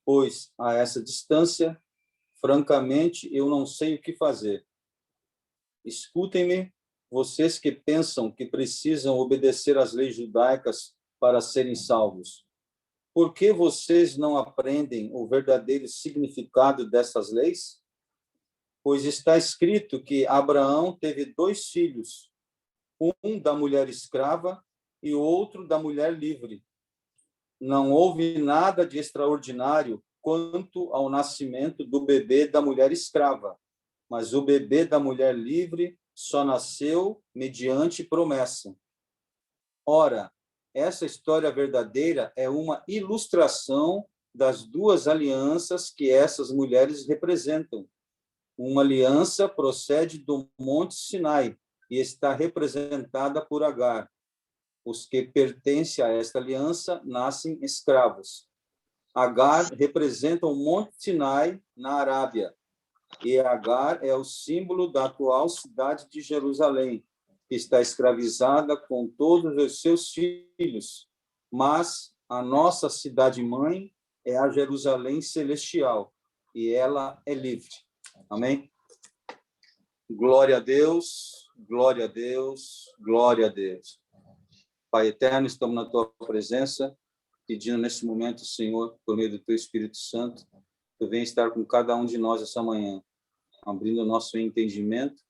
pois a essa distância, francamente, eu não sei o que fazer. Escutem-me, vocês que pensam que precisam obedecer às leis judaicas para serem salvos. Por que vocês não aprendem o verdadeiro significado dessas leis? Pois está escrito que Abraão teve 2 filhos, um da mulher escrava e outro da mulher livre. Não houve nada de extraordinário quanto ao nascimento do bebê da mulher escrava, mas o bebê da mulher livre só nasceu mediante promessa. Ora, essa história verdadeira é uma ilustração das 2 alianças que essas mulheres representam. Uma aliança procede do Monte Sinai e está representada por Agar. Os que pertencem a esta aliança nascem escravos. Agar representa o Monte Sinai na Arábia, e Agar é o símbolo da atual cidade de Jerusalém, que está escravizada com todos os seus filhos. Mas a nossa cidade-mãe é a Jerusalém celestial, e ela é livre. Amém? Glória a Deus, glória a Deus, glória a Deus. Pai eterno, estamos na tua presença, pedindo nesse momento, Senhor, por meio do teu Espírito Santo, tu vem estar com cada um de nós essa manhã, abrindo o nosso entendimento,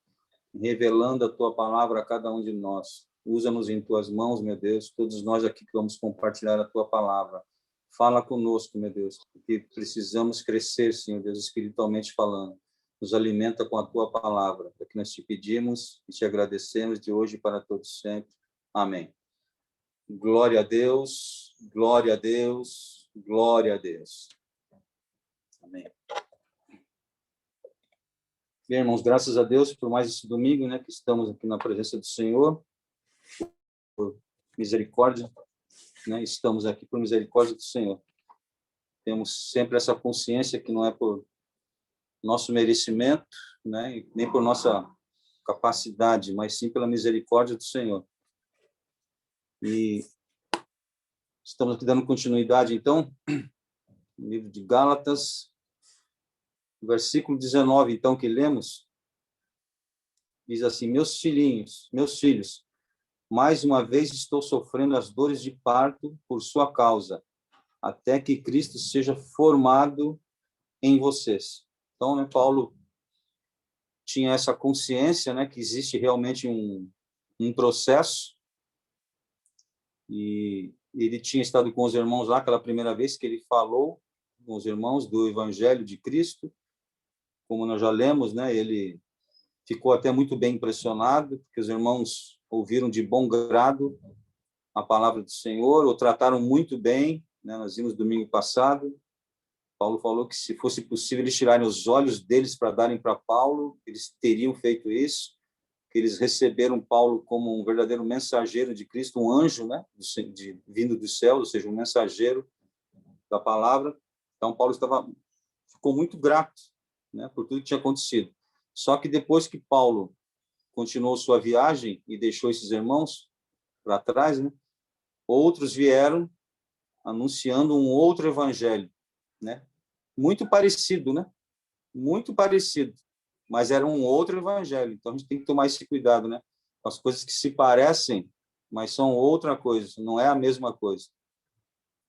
revelando a tua palavra a cada um de nós. Usa-nos em tuas mãos, meu Deus, todos nós aqui que vamos compartilhar a tua palavra. Fala conosco, meu Deus, porque precisamos crescer, Senhor Deus, espiritualmente falando. Nos alimenta com a tua palavra, é que nós te pedimos e te agradecemos de hoje para todos sempre. Amém. Glória a Deus, glória a Deus, glória a Deus. Amém. Bem, irmãos, graças a Deus por mais esse domingo, né, que estamos aqui na presença do Senhor, por misericórdia, né, estamos aqui por misericórdia do Senhor. Temos sempre essa consciência que não é por nosso merecimento, né, nem por nossa capacidade, mas sim pela misericórdia do Senhor. E estamos aqui dando continuidade, então, no livro de Gálatas, versículo 19, então, que lemos, diz assim: meus filhos, mais uma vez estou sofrendo as dores de parto por sua causa, até que Cristo seja formado em vocês. Então, né, Paulo tinha essa consciência, né, que existe realmente um processo, e ele tinha estado com os irmãos lá, aquela primeira vez que ele falou com os irmãos do Evangelho de Cristo, como nós já lemos, né, ele ficou até muito bem impressionado, porque os irmãos ouviram de bom grado a palavra do Senhor, o trataram muito bem, né, nós vimos domingo passado, Paulo falou que se fosse possível eles tirarem os olhos deles para darem para Paulo, eles teriam feito isso, que eles receberam Paulo como um verdadeiro mensageiro de Cristo, um anjo, né, vindo do céu, ou seja, um mensageiro da palavra. Então, Paulo ficou muito grato, né, por tudo que tinha acontecido. Só que depois que Paulo continuou sua viagem e deixou esses irmãos para trás, né, outros vieram anunciando um outro evangelho, né, muito parecido, né, muito parecido, mas era um outro evangelho. Então a gente tem que tomar esse cuidado, né? As coisas que se parecem, mas são outra coisa, não é a mesma coisa.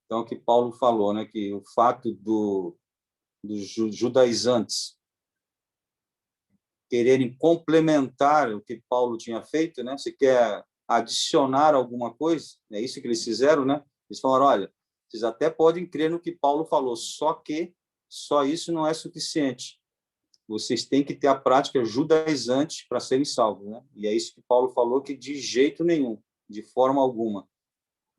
Então o que Paulo falou, né, que o fato dos judaizantes quererem complementar o que Paulo tinha feito, né? Se quer adicionar alguma coisa, é isso que eles fizeram, né? Eles falaram: olha, vocês até podem crer no que Paulo falou, só que só isso não é suficiente. Vocês têm que ter a prática judaizante para serem salvos, né? E é isso que Paulo falou, que de jeito nenhum, de forma alguma.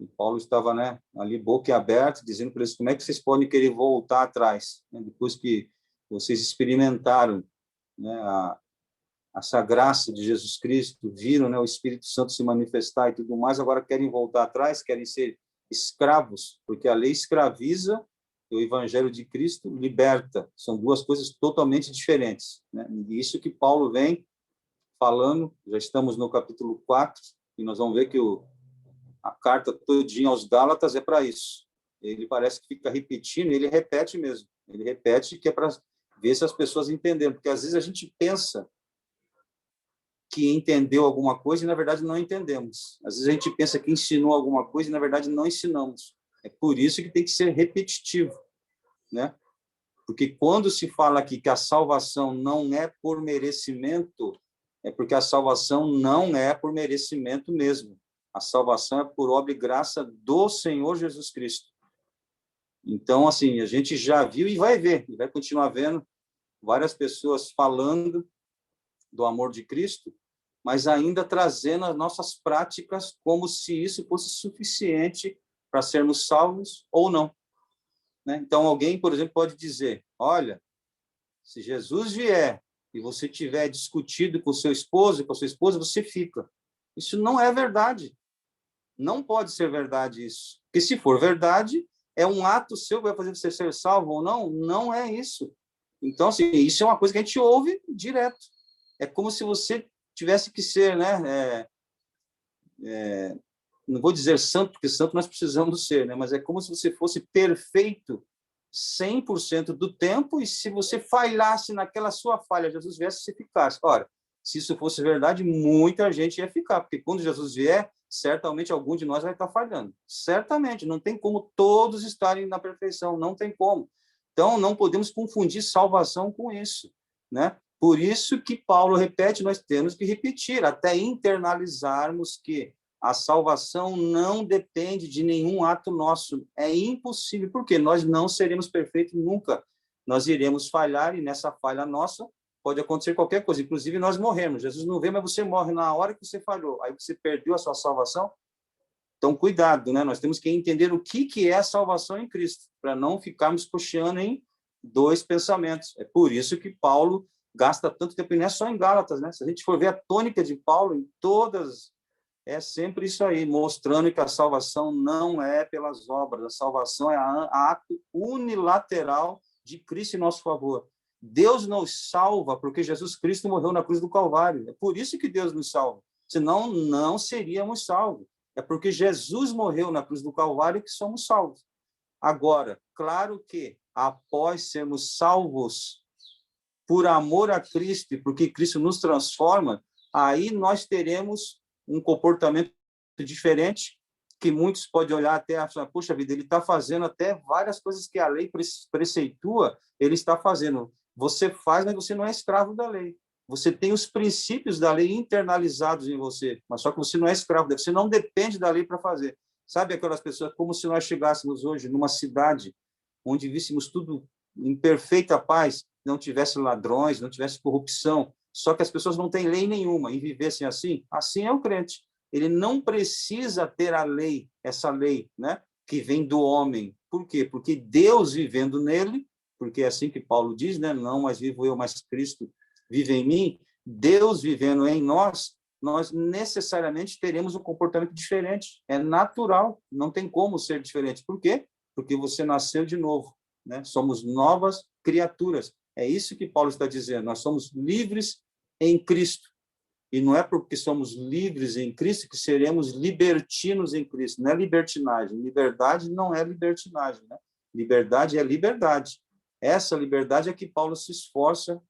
E Paulo estava, né, ali boca aberta, dizendo para eles: como é que vocês podem querer voltar atrás, né? Depois que vocês experimentaram, né, essa graça de Jesus Cristo, viram, né, o Espírito Santo se manifestar e tudo mais, agora querem voltar atrás, querem ser escravos, porque a lei escraviza e o Evangelho de Cristo liberta. São duas coisas totalmente diferentes, né? E isso que Paulo vem falando, já estamos no capítulo 4, e nós vamos ver que a carta todinha aos Gálatas é para isso. Ele parece que fica repetindo, ele repete mesmo. Ele repete que é para ver se as pessoas entenderam, porque às vezes a gente pensa que entendeu alguma coisa e, na verdade, não entendemos. Às vezes a gente pensa que ensinou alguma coisa e, na verdade, não ensinamos. É por isso que tem que ser repetitivo, né? Porque quando se fala aqui que a salvação não é por merecimento, é porque a salvação não é por merecimento mesmo. A salvação é por obra e graça do Senhor Jesus Cristo. Então, assim, a gente já viu e vai ver, e vai continuar vendo várias pessoas falando do amor de Cristo, mas ainda trazendo as nossas práticas como se isso fosse suficiente para sermos salvos ou não, né? Então, alguém, por exemplo, pode dizer, olha, se Jesus vier e você tiver discutido com seu esposo e com a sua esposa, você fica. Isso não é verdade. Não pode ser verdade isso. Porque se for verdade, é um ato seu que vai fazer você ser salvo ou não? Não é isso. Então, assim, isso é uma coisa que a gente ouve direto. É como se você tivesse que ser, né? Não vou dizer santo, porque santo nós precisamos ser, né? Mas é como se você fosse perfeito 100% do tempo, e se você falhasse naquela sua falha, Jesus viesse, você ficasse. Ora, se isso fosse verdade, muita gente ia ficar, porque quando Jesus vier, certamente algum de nós vai estar falhando. Certamente, não tem como todos estarem na perfeição, não tem como. Então, não podemos confundir salvação com isso, né? Por isso que Paulo repete, nós temos que repetir, até internalizarmos que a salvação não depende de nenhum ato nosso. É impossível, porque nós não seremos perfeitos nunca. Nós iremos falhar, e nessa falha nossa pode acontecer qualquer coisa, inclusive nós morremos. Jesus não vê, mas você morre na hora que você falhou. Aí você perdeu a sua salvação. Então, cuidado, né? Nós temos que entender o que é a salvação em Cristo, para não ficarmos cocheando em dois pensamentos. É por isso que Paulo gasta tanto tempo, e não é só em Gálatas, né? Se a gente for ver a tônica de Paulo em todas, é sempre isso aí, mostrando que a salvação não é pelas obras, a salvação é a ato unilateral de Cristo em nosso favor. Deus nos salva porque Jesus Cristo morreu na cruz do Calvário. É por isso que Deus nos salva. Senão, não seríamos salvos. É porque Jesus morreu na cruz do Calvário que somos salvos. Agora, claro que após sermos salvos por amor a Cristo e porque Cristo nos transforma, aí nós teremos um comportamento diferente, que muitos podem olhar até e achar, poxa vida, ele está fazendo até várias coisas que a lei preceitua, ele está fazendo. Você faz, mas você não é escravo da lei. Você tem os princípios da lei internalizados em você, mas só que você não é escravo, você não depende da lei para fazer. Sabe aquelas pessoas, como se nós chegássemos hoje numa cidade onde víssemos tudo em perfeita paz, não tivesse ladrões, não tivesse corrupção, só que as pessoas não têm lei nenhuma e vivessem assim, assim é o crente. Ele não precisa ter a lei, essa lei, né, que vem do homem. Por quê? Porque Deus vivendo nele, porque é assim que Paulo diz, né, não mais vivo eu, mas Cristo vive em mim. Deus vivendo em nós, nós necessariamente teremos um comportamento diferente. É natural, não tem como ser diferente. Por quê? Porque você nasceu de novo, né? Somos novas criaturas. É isso que Paulo está dizendo. Nós somos livres em Cristo. E não é porque somos livres em Cristo que seremos libertinos em Cristo. Não é libertinagem. Liberdade não é libertinagem, né? Liberdade é liberdade. Essa liberdade é que Paulo se esforça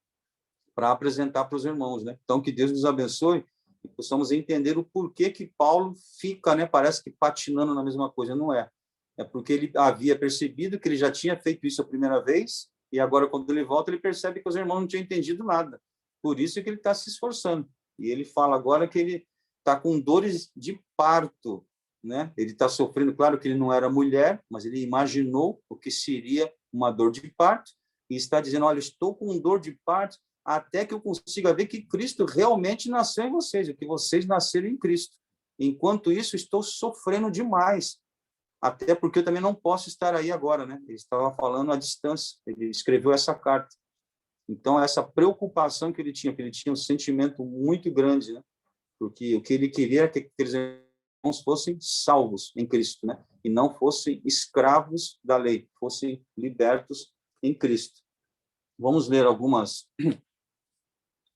para apresentar para os irmãos, né? Então, que Deus nos abençoe e possamos entender o porquê que Paulo fica, né? Parece que patinando na mesma coisa. Não é. É porque ele havia percebido que ele já tinha feito isso a primeira vez, e agora, quando ele volta, ele percebe que os irmãos não tinham entendido nada. Por isso que ele está se esforçando. E ele fala agora que ele está com dores de parto, né? Ele está sofrendo, claro que ele não era mulher, mas ele imaginou o que seria uma dor de parto, e está dizendo, olha, estou com dor de parto até que eu consiga ver que Cristo realmente nasceu em vocês, que vocês nasceram em Cristo. Enquanto isso, estou sofrendo demais, até porque eu também não posso estar aí agora, né? Ele estava falando à distância, ele escreveu essa carta. Então, essa preocupação que ele tinha um sentimento muito grande, né? Porque o que ele queria era que aqueles irmãos fossem salvos em Cristo, né? E não fossem escravos da lei, fossem libertos em Cristo. Vamos ler algumas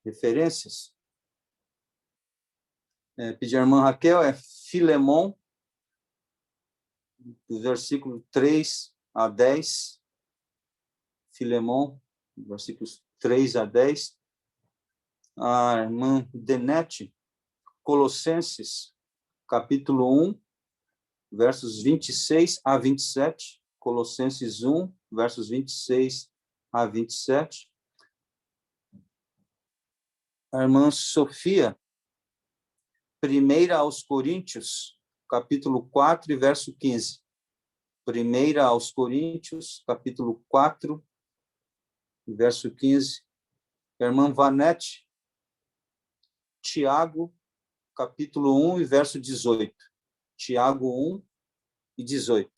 referências. Pedir a irmã Raquel, Filemon, do versículo 3 a 10, Filemon, versículos 3 a 10, a irmã Denete, Colossenses, capítulo 1, versos 26 a 27, Colossenses 1, versos 26 a 27. A irmã Sofia, 1 aos Coríntios, capítulo 4 e verso 15. 1 aos Coríntios, capítulo 4, verso 15. A irmã Vanete, Tiago, capítulo 1 e verso 18. Tiago 1 e 18.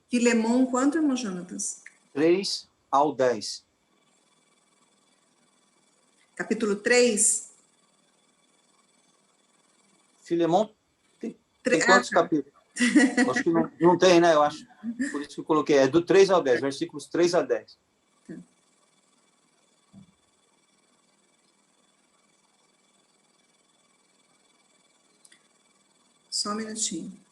Filemon, quanto, irmão Jonatas? 3 ao 10. Capítulo 3? Filemon tem quantos capítulos? Acho que não tem, né? Eu acho. Por isso que eu coloquei. É do 3 ao 10, versículos 3 a 10. Só um minutinho.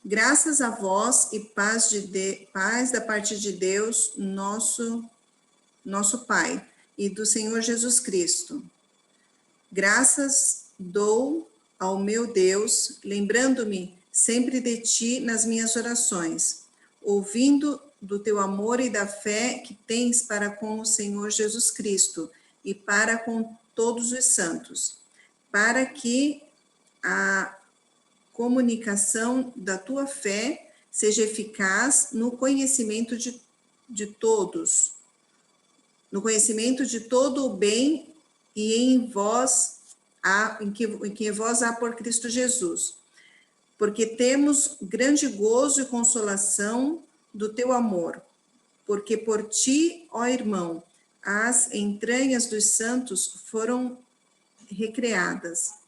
Graças a vós e paz da parte de Deus, nosso Pai, e do Senhor Jesus Cristo. Graças dou ao meu Deus, lembrando-me sempre de ti nas minhas orações, ouvindo do teu amor e da fé que tens para com o Senhor Jesus Cristo e para com todos os santos, para que a comunicação da tua fé seja eficaz no conhecimento de todos, no conhecimento de todo o bem e em vós em que vós há por Cristo Jesus. Porque temos grande gozo e consolação do teu amor, porque por ti, ó irmão, as entranhas dos santos foram recriadas.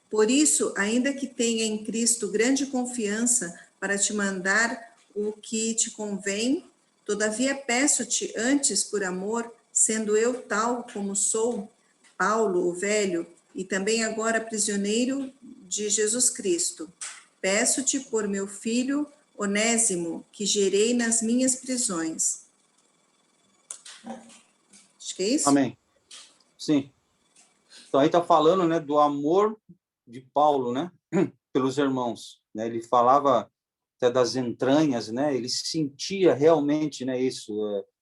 Por isso, ainda que tenha em Cristo grande confiança para te mandar o que te convém, todavia peço-te antes por amor, sendo eu tal como sou, Paulo, o velho, e também agora prisioneiro de Jesus Cristo. Peço-te por meu filho Onésimo, que gerei nas minhas prisões. Acho que é isso? Amém. Sim. Então, aí está falando, né, do amor de Paulo, né, pelos irmãos. Né? Ele falava até das entranhas, né? Ele sentia realmente, né, isso,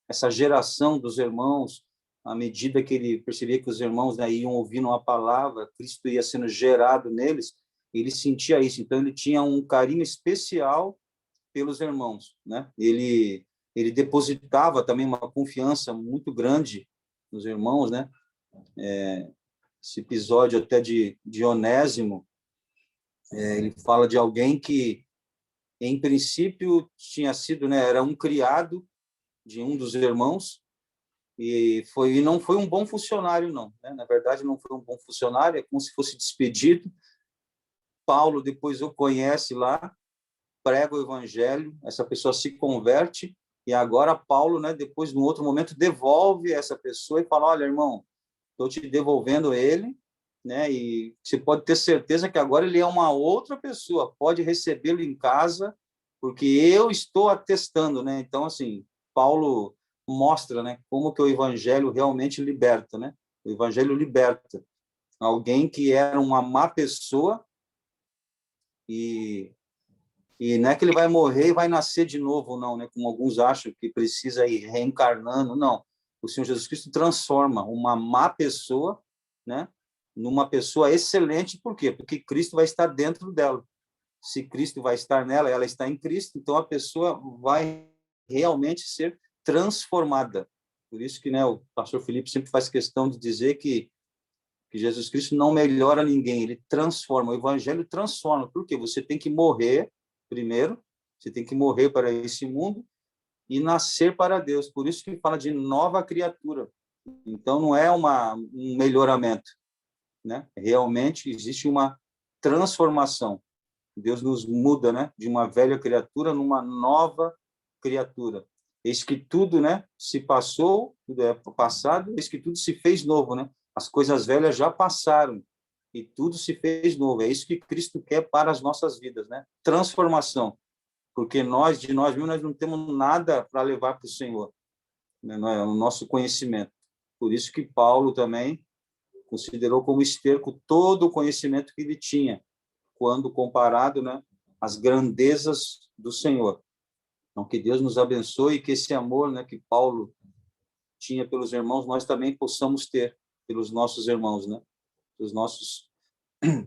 essa geração dos irmãos, à medida que ele percebia que os irmãos, né, iam ouvindo a palavra, Cristo ia sendo gerado neles, ele sentia isso. Então, ele tinha um carinho especial pelos irmãos, né? Ele depositava também uma confiança muito grande nos irmãos, né? Esse episódio até de Onésimo, ele fala de alguém que, em princípio, tinha sido, né, era um criado de um dos irmãos, e não foi um bom funcionário, não. Né? Na verdade, não foi um bom funcionário, é como se fosse despedido. Paulo depois o conhece lá, prega o evangelho, essa pessoa se converte, e agora Paulo, né, depois, num outro momento, devolve essa pessoa e fala, olha, irmão, estou te devolvendo ele, né? E você pode ter certeza que agora ele é uma outra pessoa, pode recebê-lo em casa, porque eu estou atestando, né? Então, assim, Paulo mostra, né, como que o evangelho realmente liberta, né? O evangelho liberta alguém que era uma má pessoa e não é que ele vai morrer e vai nascer de novo, não, né? Como alguns acham que precisa ir reencarnando, não. o Senhor Jesus Cristo transforma uma má pessoa, né, numa pessoa excelente. Por quê? Porque Cristo vai estar dentro dela. Se Cristo vai estar nela, ela está em Cristo, então a pessoa vai realmente ser transformada. Por isso que, né, o pastor Felipe sempre faz questão de dizer que Jesus Cristo não melhora ninguém, ele transforma. O evangelho transforma. Por quê? Você tem que morrer primeiro, você tem que morrer para esse mundo e nascer para Deus. Por isso que fala de nova criatura. Então, não é um melhoramento, né? Realmente existe uma transformação. Deus nos muda, né, de uma velha criatura numa nova criatura. Eis que tudo, né, se passou, tudo é passado, eis que tudo se fez novo, né? As coisas velhas já passaram e tudo se fez novo. É isso que Cristo quer para as nossas vidas, né? Transformação. Porque de nós mesmos, nós não temos nada para levar para o Senhor, né? Não é o nosso conhecimento. Por isso que Paulo também considerou como esterco todo o conhecimento que ele tinha, quando comparado, né, às grandezas do Senhor. Então, que Deus nos abençoe e que esse amor, né, que Paulo tinha pelos irmãos, nós também possamos ter pelos nossos irmãos, né? Os nossos,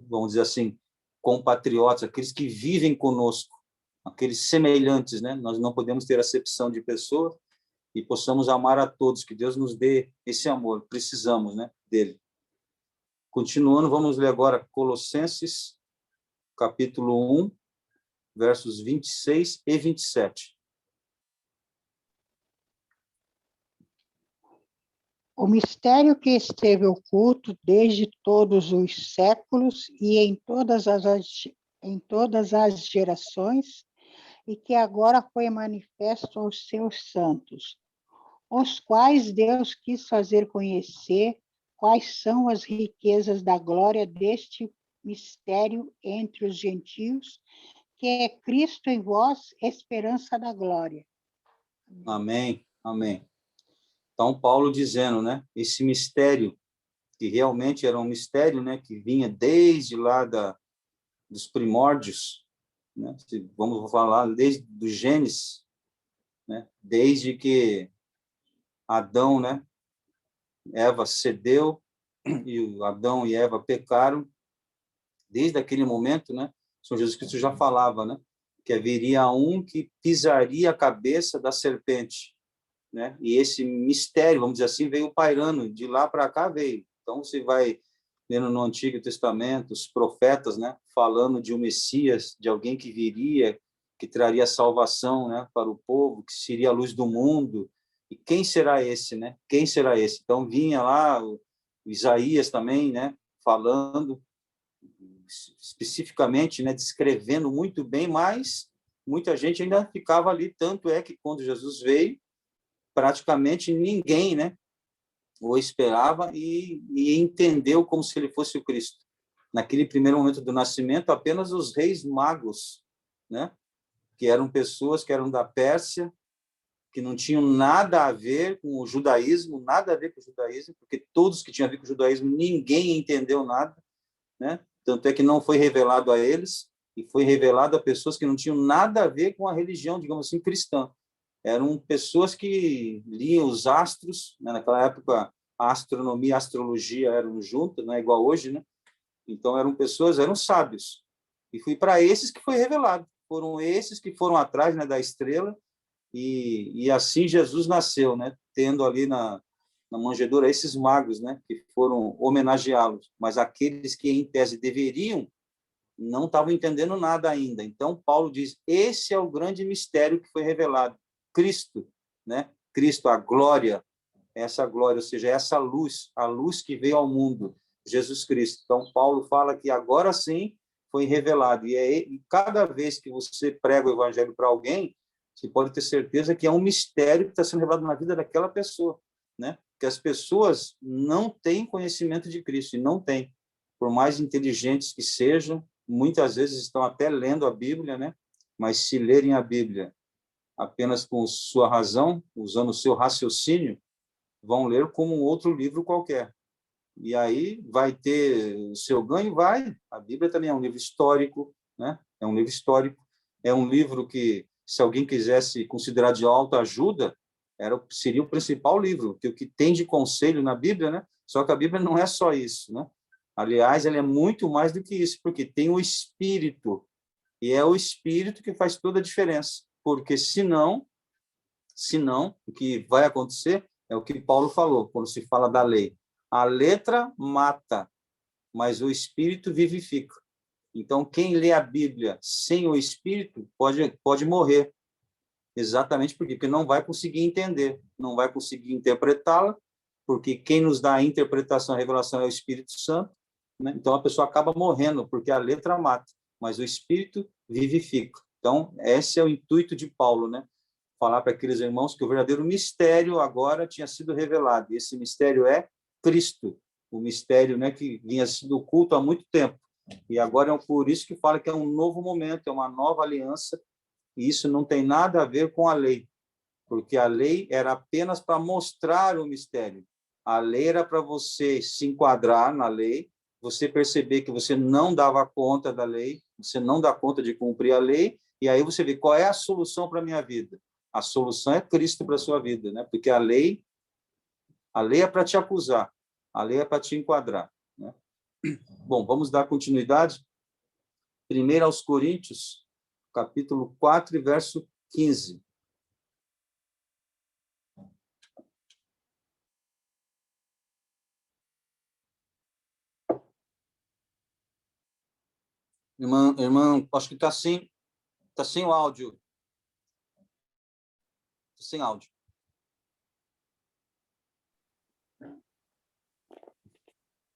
vamos dizer assim, compatriotas, aqueles que vivem conosco, aqueles semelhantes, né? Nós não podemos ter acepção de pessoa e possamos amar a todos, que Deus nos dê esse amor, precisamos, né, dele. Continuando, vamos ler agora Colossenses, capítulo 1, versos 26 e 27. O mistério que esteve oculto desde todos os séculos e em todas as gerações, e que agora foi manifesto aos seus santos, os quais Deus quis fazer conhecer quais são as riquezas da glória deste mistério entre os gentios, que é Cristo em vós, esperança da glória. Amém, amém. Então, Paulo dizendo, né, esse mistério, que realmente era um mistério, né, que vinha desde lá dos primórdios, né, vamos falar desde do Gênesis, né, desde que Adão, né, Eva cedeu e Adão e Eva pecaram, desde aquele momento, né, o Senhor Jesus Cristo já falava, né, que haveria um que pisaria a cabeça da serpente, né? E esse mistério, vamos dizer assim, veio pairando, de lá para cá veio. Então, você vai lendo no Antigo Testamento, os profetas, né, falando de um Messias, de alguém que viria, que traria salvação, né, para o povo, que seria a luz do mundo. E quem será esse, né? Quem será esse? Então, vinha lá o Isaías também, né, falando especificamente, né, descrevendo muito bem, mas muita gente ainda ficava ali, tanto é que quando Jesus veio, praticamente ninguém, né, o esperava e entendeu como se ele fosse o Cristo. Naquele primeiro momento do nascimento, apenas os reis magos, né, que eram pessoas que eram da Pérsia, que não tinham nada a ver com o judaísmo, nada a ver com o judaísmo, porque todos que tinham a ver com o judaísmo, ninguém entendeu nada, né? Tanto é que não foi revelado a eles, e foi revelado a pessoas que não tinham nada a ver com a religião, digamos assim, cristã. Eram pessoas que liam os astros, né? Naquela época a astronomia e a astrologia eram juntas, não é igual hoje, né? Então eram pessoas, eram sábios. E foi para esses que foi revelado. Foram esses que foram atrás, né, da estrela, e assim Jesus nasceu, né? Tendo ali na manjedoura esses magos, né, que foram homenageá-los, mas aqueles que em tese deveriam não estavam entendendo nada ainda. Então Paulo diz: esse é o grande mistério que foi revelado, Cristo, né? Cristo, a glória, essa glória, ou seja, essa luz, a luz que veio ao mundo, Jesus Cristo. Então Paulo fala que agora sim foi revelado, e cada vez que você prega o evangelho para alguém, você pode ter certeza que é um mistério que está sendo revelado na vida daquela pessoa, né? Que as pessoas não têm conhecimento de Cristo, e não têm. Por mais inteligentes que sejam, muitas vezes estão até lendo a Bíblia, né? Mas se lerem a Bíblia apenas com sua razão, usando o seu raciocínio, vão ler como um outro livro qualquer. E aí vai ter o seu ganho? Vai. A Bíblia também é um livro histórico, né? É um livro histórico. É um livro que, se alguém quisesse considerar de autoajuda, Seria o principal livro, que o que tem de conselho na Bíblia, né? Só que a Bíblia não é só isso, né? Aliás, ela é muito mais do que isso, porque tem o Espírito, e é o Espírito que faz toda a diferença, porque senão, o que vai acontecer é o que Paulo falou, quando se fala da lei. A letra mata, mas o Espírito vivifica. Então, quem lê a Bíblia sem o Espírito pode morrer. Exatamente porque não vai conseguir entender, não vai conseguir interpretá-la, porque quem nos dá a interpretação, a revelação é o Espírito Santo, né? Então, a pessoa acaba morrendo, porque a letra mata, mas o Espírito vivifica. Então, esse é o intuito de Paulo, né? Falar para aqueles irmãos que o verdadeiro mistério agora tinha sido revelado, e esse mistério é Cristo, o mistério, né, que vinha sido oculto há muito tempo, e agora é por isso que fala que é um novo momento, é uma nova aliança, e isso não tem nada a ver com a lei, porque a lei era apenas para mostrar o mistério. A lei era para você se enquadrar na lei, você perceber que você não dava conta da lei, você não dá conta de cumprir a lei, e aí você vê qual é a solução para a minha vida. A solução é Cristo para a sua vida, né? Porque a lei é para te acusar, a lei é para te enquadrar, né? Bom, vamos dar continuidade. 1 aos Coríntios, capítulo 4, verso 15. Irmã, acho que está sem o áudio. Tá sem áudio.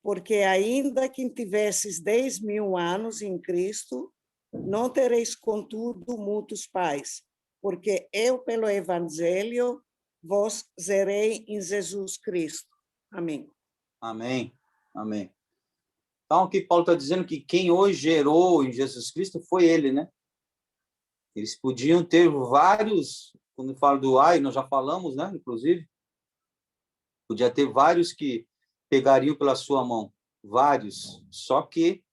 Porque ainda que tivesses 10.000 anos em Cristo, não tereis, contudo, muitos pais, porque eu, pelo Evangelho, vos zerei em Jesus Cristo. Amém. Amém. Amém. Então, aqui Paulo está dizendo que quem hoje gerou em Jesus Cristo foi ele, né? Eles podiam ter vários, quando fala do ai, nós já falamos, né? Inclusive, podia ter vários que pegariam pela sua mão, vários. Só que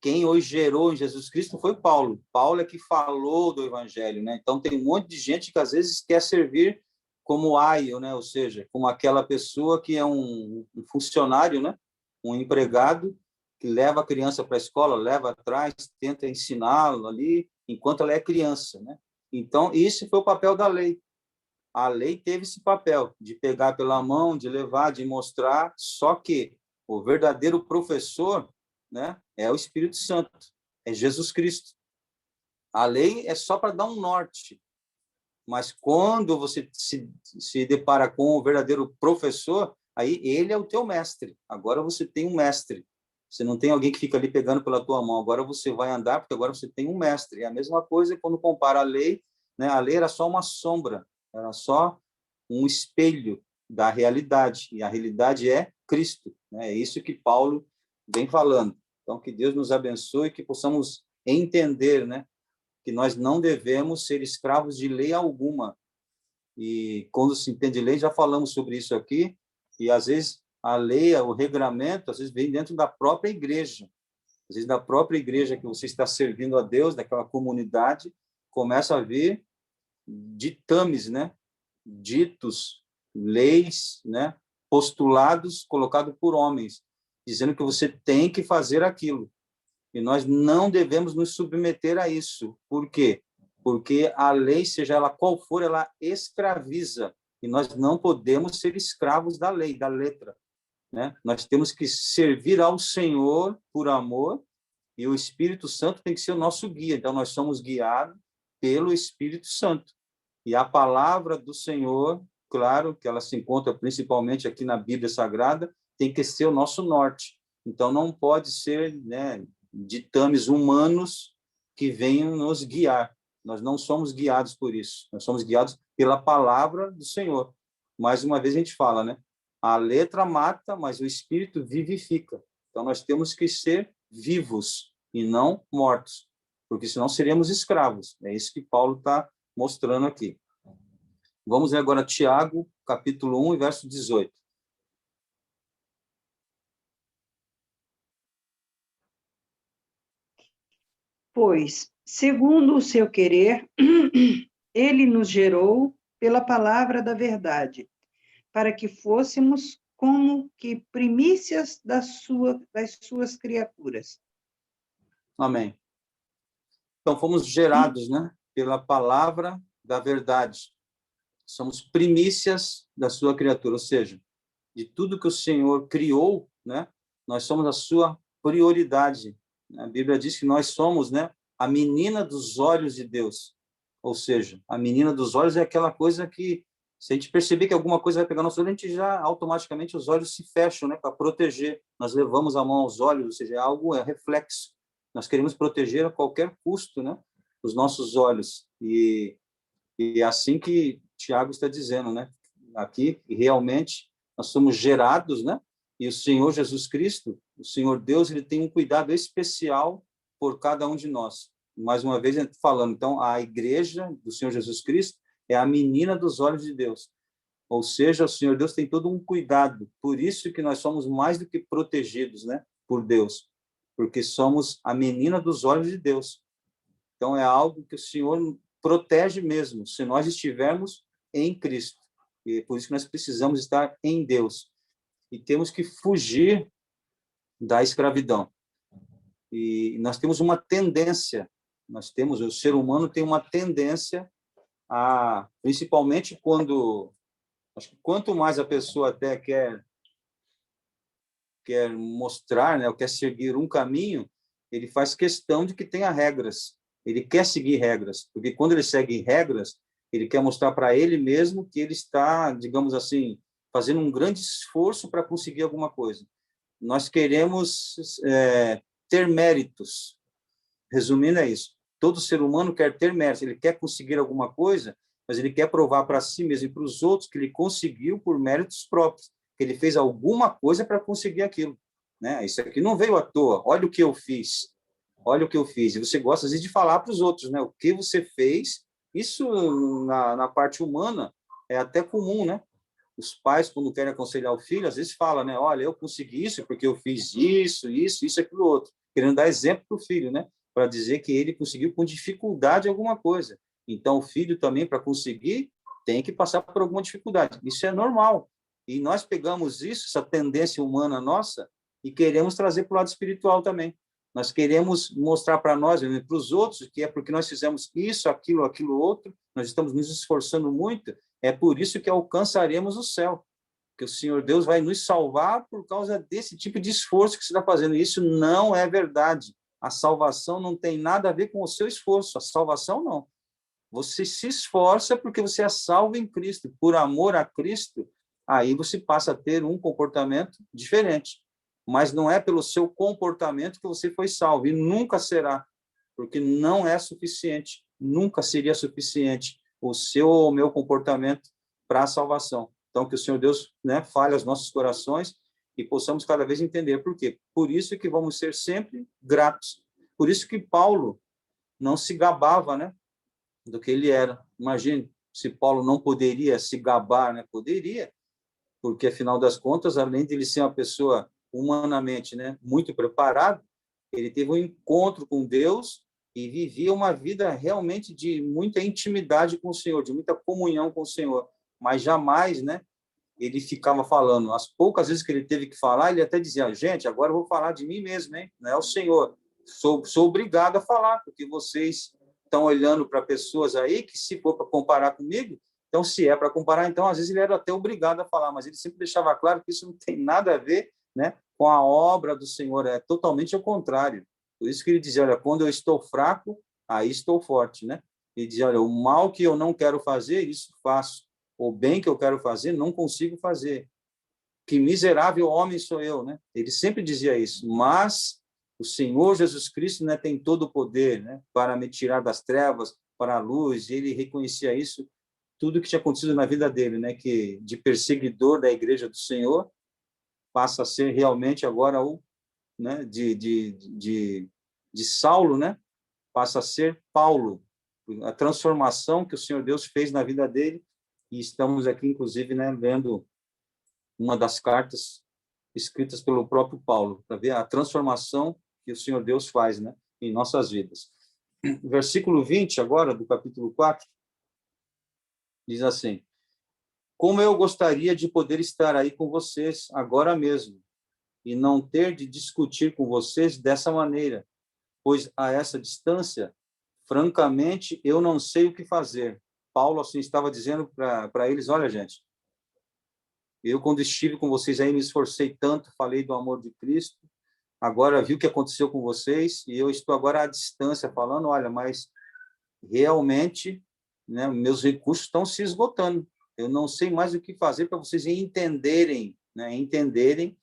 quem hoje gerou em Jesus Cristo foi Paulo. Paulo é que falou do Evangelho, né? Então, tem um monte de gente que, às vezes, quer servir como aio, né? Ou seja, como aquela pessoa que é um funcionário, né? Um empregado que leva a criança para a escola, leva atrás, tenta ensiná-lo ali, enquanto ela é criança, né? Então, esse foi o papel da lei. A lei teve esse papel de pegar pela mão, de levar, de mostrar, só que o verdadeiro professor, né, é o Espírito Santo, é Jesus Cristo. A lei é só para dar um norte, mas quando você se depara com o verdadeiro professor, aí ele é o teu mestre. Agora você tem um mestre. Você não tem alguém que fica ali pegando pela tua mão. Agora você vai andar, porque agora você tem um mestre. É a mesma coisa quando compara a lei, né? A lei era só uma sombra, era só um espelho da realidade, e a realidade é Cristo, né? É isso que Paulo vem falando. Então, que Deus nos abençoe, que possamos entender, né, que nós não devemos ser escravos de lei alguma. E quando se entende lei, já falamos sobre isso aqui, e às vezes a lei, o regramento, às vezes vem dentro da própria igreja. Às vezes da própria igreja que você está servindo a Deus, daquela comunidade, começa a vir ditames, né? Ditos, leis, né? Postulados colocados por homens, dizendo que você tem que fazer aquilo. E nós não devemos nos submeter a isso. Por quê? Porque a lei, seja ela qual for, ela escraviza. E nós não podemos ser escravos da lei, da letra, né? Nós temos que servir ao Senhor por amor, e o Espírito Santo tem que ser o nosso guia. Então, nós somos guiados pelo Espírito Santo. E a palavra do Senhor, claro, que ela se encontra principalmente aqui na Bíblia Sagrada, tem que ser o nosso norte. Então, não pode ser, né, ditames humanos que venham nos guiar. Nós não somos guiados por isso. Nós somos guiados pela palavra do Senhor. Mais uma vez a gente fala, né? A letra mata, mas o Espírito vivifica. Então, nós temos que ser vivos e não mortos, porque senão seremos escravos. É isso que Paulo está mostrando aqui. Vamos ver agora Tiago, capítulo 1, verso 18. Pois, segundo o seu querer, ele nos gerou pela palavra da verdade, para que fôssemos como que primícias das suas criaturas. Amém. Então, fomos gerados, né, pela palavra da verdade. Somos primícias da sua criatura, ou seja, de tudo que o Senhor criou, né, nós somos a sua prioridade. A Bíblia diz que nós somos, né, a menina dos olhos de Deus. Ou seja, a menina dos olhos é aquela coisa que, se a gente perceber que alguma coisa vai pegar nosso olho, a gente já automaticamente os olhos se fecham, né, para proteger. Nós levamos a mão aos olhos, ou seja, é reflexo. Nós queremos proteger a qualquer custo, né, os nossos olhos. E é assim que Tiago está dizendo, né, aqui, que realmente nós somos gerados, né, e o Senhor Jesus Cristo, o Senhor Deus, ele tem um cuidado especial por cada um de nós. Mais uma vez, falando, então, a igreja do Senhor Jesus Cristo é a menina dos olhos de Deus. Ou seja, o Senhor Deus tem todo um cuidado. Por isso que nós somos mais do que protegidos, né, por Deus. Porque somos a menina dos olhos de Deus. Então, é algo que o Senhor protege mesmo, se nós estivermos em Cristo. E é por isso que nós precisamos estar em Deus. E temos que fugir da escravidão. E nós temos uma tendência, o ser humano tem uma tendência a, principalmente quando, acho que quanto mais a pessoa até quer mostrar, né, ou quer seguir um caminho, ele faz questão de que tenha regras. Ele quer seguir regras, porque quando ele segue regras, ele quer mostrar para ele mesmo que ele está, digamos assim, fazendo um grande esforço para conseguir alguma coisa. Nós queremos ter méritos. Resumindo, é isso. Todo ser humano quer ter méritos, ele quer conseguir alguma coisa, mas ele quer provar para si mesmo e para os outros que ele conseguiu por méritos próprios, que ele fez alguma coisa para conseguir aquilo. Né? Isso aqui não veio à toa. Olha o que eu fiz. Olha o que eu fiz. E você gosta, às vezes, de falar para os outros, né? O que você fez. Isso, na parte humana, é até comum, né? Os pais, quando querem aconselhar o filho, às vezes falam, né? Olha, eu consegui isso porque eu fiz isso, aquilo outro. Querendo dar exemplo para o filho, né? Para dizer que ele conseguiu com dificuldade alguma coisa. Então, o filho também, para conseguir, tem que passar por alguma dificuldade. Isso é normal. E nós pegamos isso, essa tendência humana nossa, e queremos trazer para o lado espiritual também. Nós queremos mostrar para nós e para os outros que é porque nós fizemos isso, aquilo outro, nós estamos nos esforçando muito, é por isso que alcançaremos o céu. Que o Senhor Deus vai nos salvar por causa desse tipo de esforço que você está fazendo. Isso não é verdade. A salvação não tem nada a ver com o seu esforço. A salvação, não. Você se esforça porque você é salvo em Cristo. Por amor a Cristo, aí você passa a ter um comportamento diferente. Mas não é pelo seu comportamento que você foi salvo. E nunca será. Porque não é suficiente. Nunca seria suficiente o seu ou o meu comportamento para a salvação. Então, que o Senhor Deus, né, fale aos nossos corações e possamos cada vez entender por quê. Por isso que vamos ser sempre gratos. Por isso que Paulo não se gabava, né, do que ele era. Imagine se Paulo não poderia se gabar, né? Poderia, porque, afinal das contas, além de ele ser uma pessoa humanamente, né, muito preparado, ele teve um encontro com Deus e vivia uma vida realmente de muita intimidade com o Senhor, de muita comunhão com o Senhor. Mas jamais, né, ele ficava falando. As poucas vezes que ele teve que falar, ele até dizia, gente, agora eu vou falar de mim mesmo, hein? Não é o Senhor. Sou obrigado a falar, porque vocês estão olhando para pessoas aí que, se for para comparar comigo, então, se é para comparar, então, às vezes ele era até obrigado a falar, mas ele sempre deixava claro que isso não tem nada a ver, né, com a obra do Senhor, é totalmente ao contrário. Por isso que ele dizia, olha, quando eu estou fraco, aí estou forte, né? Ele dizia, olha, o mal que eu não quero fazer, isso faço. O bem que eu quero fazer, não consigo fazer. Que miserável homem sou eu, né? Ele sempre dizia isso. Mas o Senhor Jesus Cristo, né, tem todo o poder, né, para me tirar das trevas para a luz. E ele reconhecia isso, tudo que tinha acontecido na vida dele, né, que de perseguidor da igreja do Senhor passa a ser realmente agora o, né, de Saulo, né, passa a ser Paulo. A transformação que o Senhor Deus fez na vida dele. E estamos aqui, inclusive, né, lendo uma das cartas escritas pelo próprio Paulo, para ver a transformação que o Senhor Deus faz, né, em nossas vidas. Versículo 20, agora, do capítulo 4. Diz assim: como eu gostaria de poder estar aí com vocês agora mesmo e não ter de discutir com vocês dessa maneira, pois a essa distância, francamente, eu não sei o que fazer. Paulo assim estava dizendo para eles: olha, gente, eu quando estive com vocês aí me esforcei tanto, falei do amor de Cristo, agora vi o que aconteceu com vocês e eu estou agora à distância falando: olha, mas realmente, né, meus recursos estão se esgotando. Eu não sei mais o que fazer para vocês entenderem, né, entenderem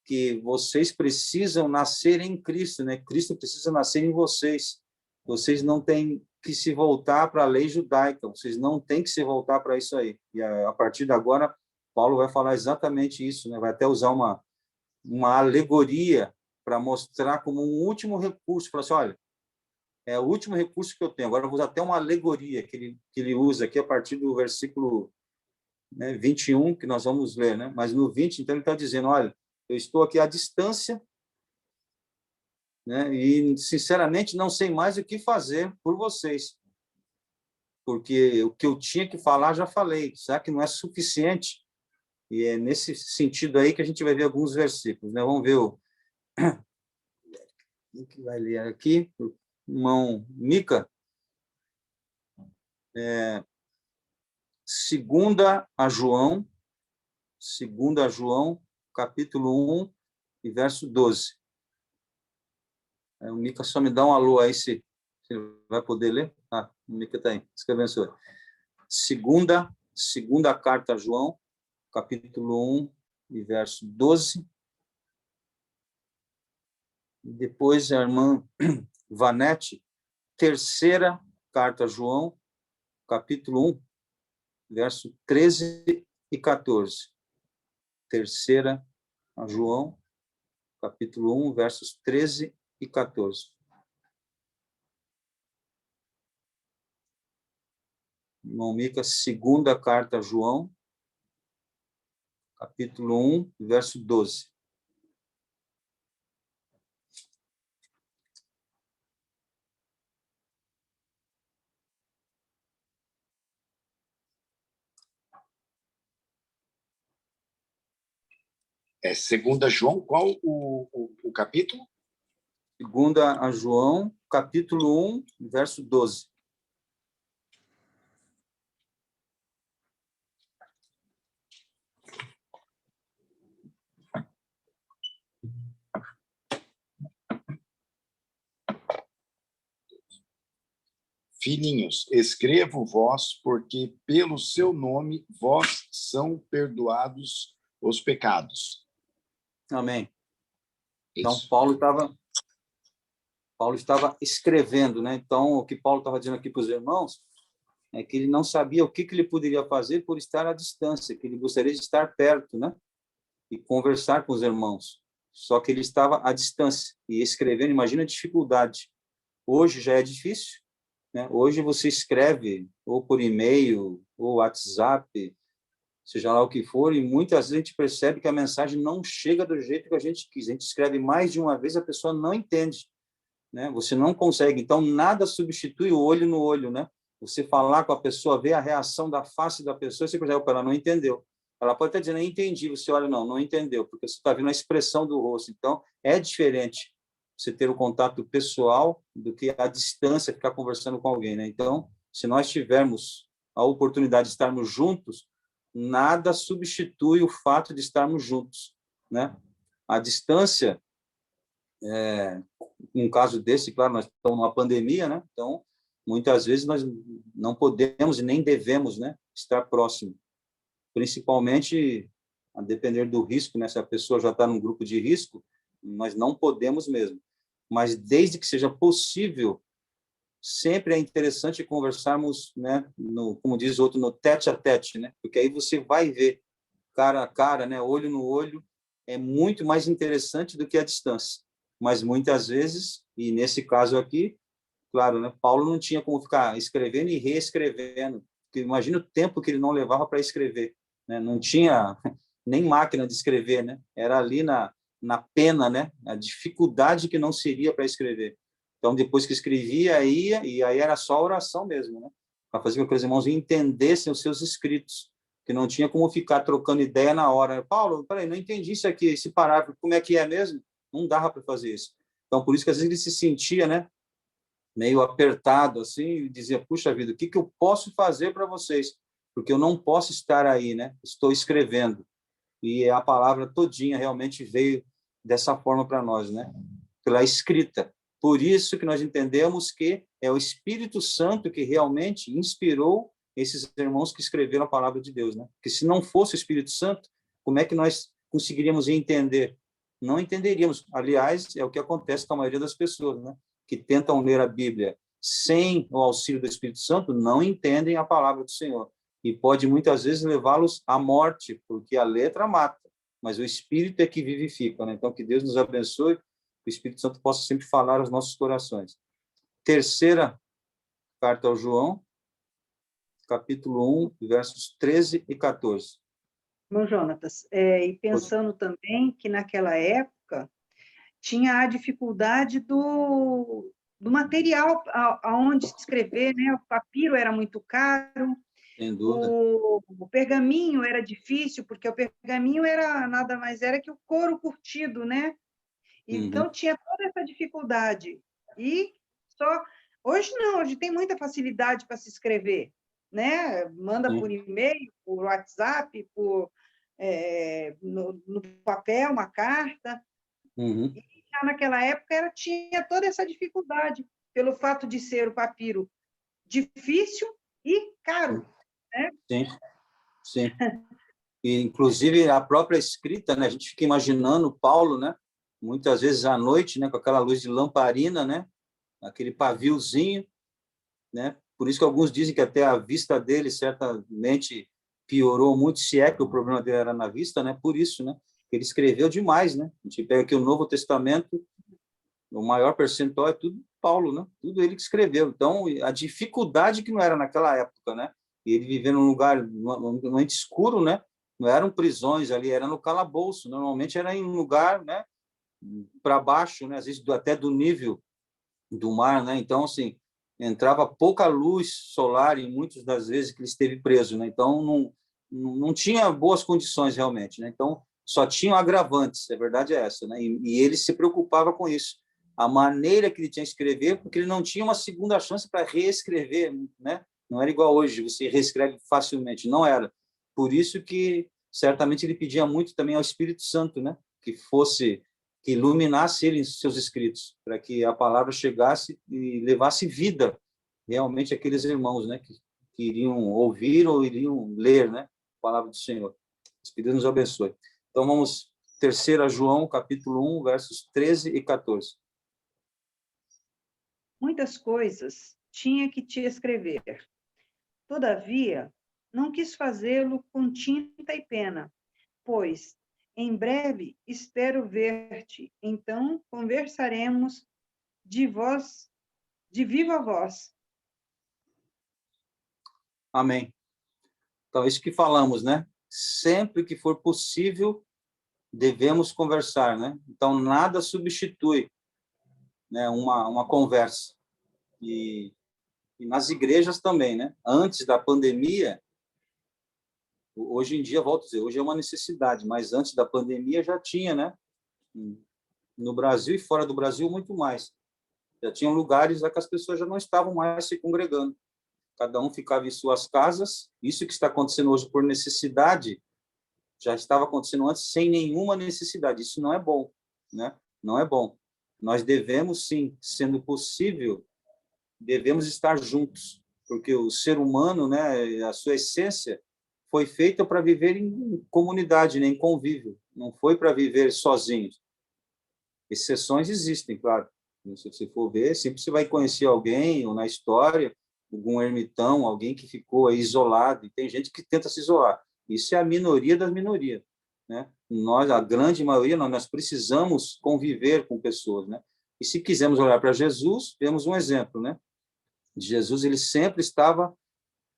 que vocês precisam nascer em Cristo, né? Cristo precisa nascer em vocês. Vocês não têm que se voltar para a lei judaica, vocês não têm que se voltar para isso aí. E a partir de agora, Paulo vai falar exatamente isso, né? Vai até usar uma alegoria para mostrar como um último recurso, falar assim: olha, é o último recurso que eu tenho. Agora eu vou usar até uma alegoria que ele usa aqui a partir do versículo, né, 21, que nós vamos ler, né? Mas no 20, então, ele está dizendo: olha, eu estou aqui à distância, né? E, sinceramente, não sei mais o que fazer por vocês, porque o que eu tinha que falar, já falei. Será que não é suficiente? E é nesse sentido aí que a gente vai ver alguns versículos, né? Vamos ver quem que vai ler aqui? O irmão Mica. Segunda a João, capítulo 1 e verso 12. O Mica só me dá um alô aí, se vai poder ler. O Mica está aí. Escrevendo isso aí. Segunda carta a João, capítulo 1 e verso 12. E depois a irmã Vanete, terceira carta a João, capítulo 1, verso 13 e 14. Terceira a João, capítulo 1, versos 13 e 14. Irmão Mica, segunda carta a João, capítulo 1, verso 12. Segunda João, qual o capítulo? Segunda a João, capítulo 1, verso 12. Filhinhos, escrevo-vos, porque pelo seu nome vós são perdoados os pecados. Amém. Isso. Então, Paulo estava escrevendo, né? Então, o que Paulo estava dizendo aqui para os irmãos é que ele não sabia o que ele poderia fazer por estar à distância, que ele gostaria de estar perto, né? E conversar com os irmãos. Só que ele estava à distância e escrevendo. Imagina a dificuldade. Hoje já é difícil, né? Hoje você escreve ou por e-mail, ou WhatsApp, seja lá o que for, e muitas vezes a gente percebe que a mensagem não chega do jeito que a gente quis. A gente escreve mais de uma vez, a pessoa não entende, né? Você não consegue. Então, nada substitui o olho no olho, né? Você falar com a pessoa, ver a reação da face da pessoa, você percebe que ela não entendeu. Ela pode estar dizendo: entendi. Você olha: não entendeu, porque você está vendo a expressão do rosto. Então, é diferente você ter o contato pessoal do que a distância, ficar conversando com alguém, né? Então, se nós tivermos a oportunidade de estarmos juntos, nada substitui o fato de estarmos juntos, né? A distância, um caso desse, claro, nós estamos numa pandemia, né? Então, muitas vezes nós não podemos e nem devemos, né, estar próximo, principalmente a depender do risco, né? Se a pessoa já está num grupo de risco, nós não podemos mesmo. Mas desde que seja possível, sempre é interessante conversarmos, né, como diz outro, no tete a tete, né? Porque aí você vai ver cara a cara, né, olho no olho, é muito mais interessante do que a distância. Mas muitas vezes, e nesse caso aqui, claro, né, Paulo não tinha como ficar escrevendo e reescrevendo. Porque imagina o tempo que ele não levava para escrever, né? Não tinha nem máquina de escrever, né? Era ali na pena, né? A dificuldade que não seria para escrever. Então, depois que escrevia, ia, e aí era só oração mesmo, né? para fazer com que aqueles irmãos entendessem os seus escritos, que não tinha como ficar trocando ideia na hora. Paulo, peraí, não entendi isso aqui, esse parágrafo, como é que é mesmo? Não dava para fazer isso. Então, por isso que às vezes ele se sentia, né, meio apertado, assim, e dizia, puxa vida, o que eu posso fazer para vocês? Porque eu não posso estar aí, né? Estou escrevendo. E a palavra todinha realmente veio dessa forma para nós, né? Pela escrita. Por isso que nós entendemos que é o Espírito Santo que realmente inspirou esses irmãos que escreveram a palavra de Deus, né? Porque se não fosse o Espírito Santo, como é que nós conseguiríamos entender? Não entenderíamos. Aliás, é o que acontece com a maioria das pessoas, né? Que tentam ler a Bíblia sem o auxílio do Espírito Santo, não entendem a palavra do Senhor. E pode muitas vezes levá-los à morte, porque a letra mata, mas o Espírito é que vivifica, né? Então, que Deus nos abençoe, que o Espírito Santo possa sempre falar aos nossos corações. Terceira carta ao João, capítulo 1, versos 13 e 14. Irmão Jonatas, e pensando também que naquela época tinha a dificuldade do material aonde escrever, né? O papiro era muito caro, Sem dúvida. o pergaminho era difícil, porque o pergaminho era nada mais era que o couro curtido, né? Então, tinha toda essa dificuldade. E só... Hoje não, hoje tem muita facilidade para se escrever, né? Manda por e-mail, por WhatsApp, no papel, uma carta. E já naquela época tinha toda essa dificuldade, pelo fato de ser o papiro difícil e caro, né? Sim, sim. E, inclusive, a própria escrita, né? A gente fica imaginando Paulo, né? Muitas vezes à noite, né? Com aquela luz de lamparina, né? Aquele paviozinho, né? Por isso que alguns dizem que até a vista dele certamente piorou muito, se é que o problema dele era na vista, né? Por isso, né? Ele escreveu demais, né? A gente pega aqui o Novo Testamento, o maior percentual é tudo Paulo, né? Tudo ele que escreveu. Então, a dificuldade que não era naquela época, né? E ele vivia num lugar num escuro, né? Não eram prisões ali, era no calabouço. Normalmente era em um lugar, né? Para baixo, né? Às vezes até do nível do mar, né? Então, assim, entrava pouca luz solar em muitas das vezes que ele esteve preso, né? Então, não tinha boas condições realmente, né? Então, só tinham agravantes, a verdade é essa, né? E ele se preocupava com isso. A maneira que ele tinha de escrever, porque ele não tinha uma segunda chance para reescrever, né? Não era igual hoje, você reescreve facilmente, não era. Por isso que, certamente, ele pedia muito também ao Espírito Santo, né? Que iluminasse ele em seus escritos, para que a palavra chegasse e levasse vida realmente àqueles irmãos, né, que iriam ouvir ou iriam ler, né, a palavra do Senhor. Que Deus nos abençoe. Então vamos, 3 João, capítulo 1, versos 13 e 14. Muitas coisas tinha que te escrever. Todavia, não quis fazê-lo com tinta e pena, pois em breve espero ver-te, então conversaremos de viva voz. Amém. Então, isso que falamos, né? Sempre que for possível, devemos conversar, né? Então, nada substitui, né, uma conversa. E nas igrejas também, né? Antes da pandemia, hoje em dia, volto a dizer, hoje é uma necessidade, mas antes da pandemia já tinha, né? No Brasil e fora do Brasil, muito mais. Já tinham lugares lá que as pessoas já não estavam mais se congregando. Cada um ficava em suas casas. Isso que está acontecendo hoje por necessidade, já estava acontecendo antes sem nenhuma necessidade. Isso não é bom, né? Não é bom. Nós devemos, sim, sendo possível, devemos estar juntos, porque o ser humano, né, a sua essência foi feita para viver em comunidade, né, em convívio. Não foi para viver sozinhos. Exceções existem, claro. Se você for ver, sempre você vai conhecer alguém, ou na história, algum ermitão, alguém que ficou aí isolado, e tem gente que tenta se isolar. Isso é a minoria das minorias, né? Nós, a grande maioria, nós precisamos conviver com pessoas, né? E se quisermos olhar para Jesus, vemos um exemplo, né? Jesus, ele sempre estava,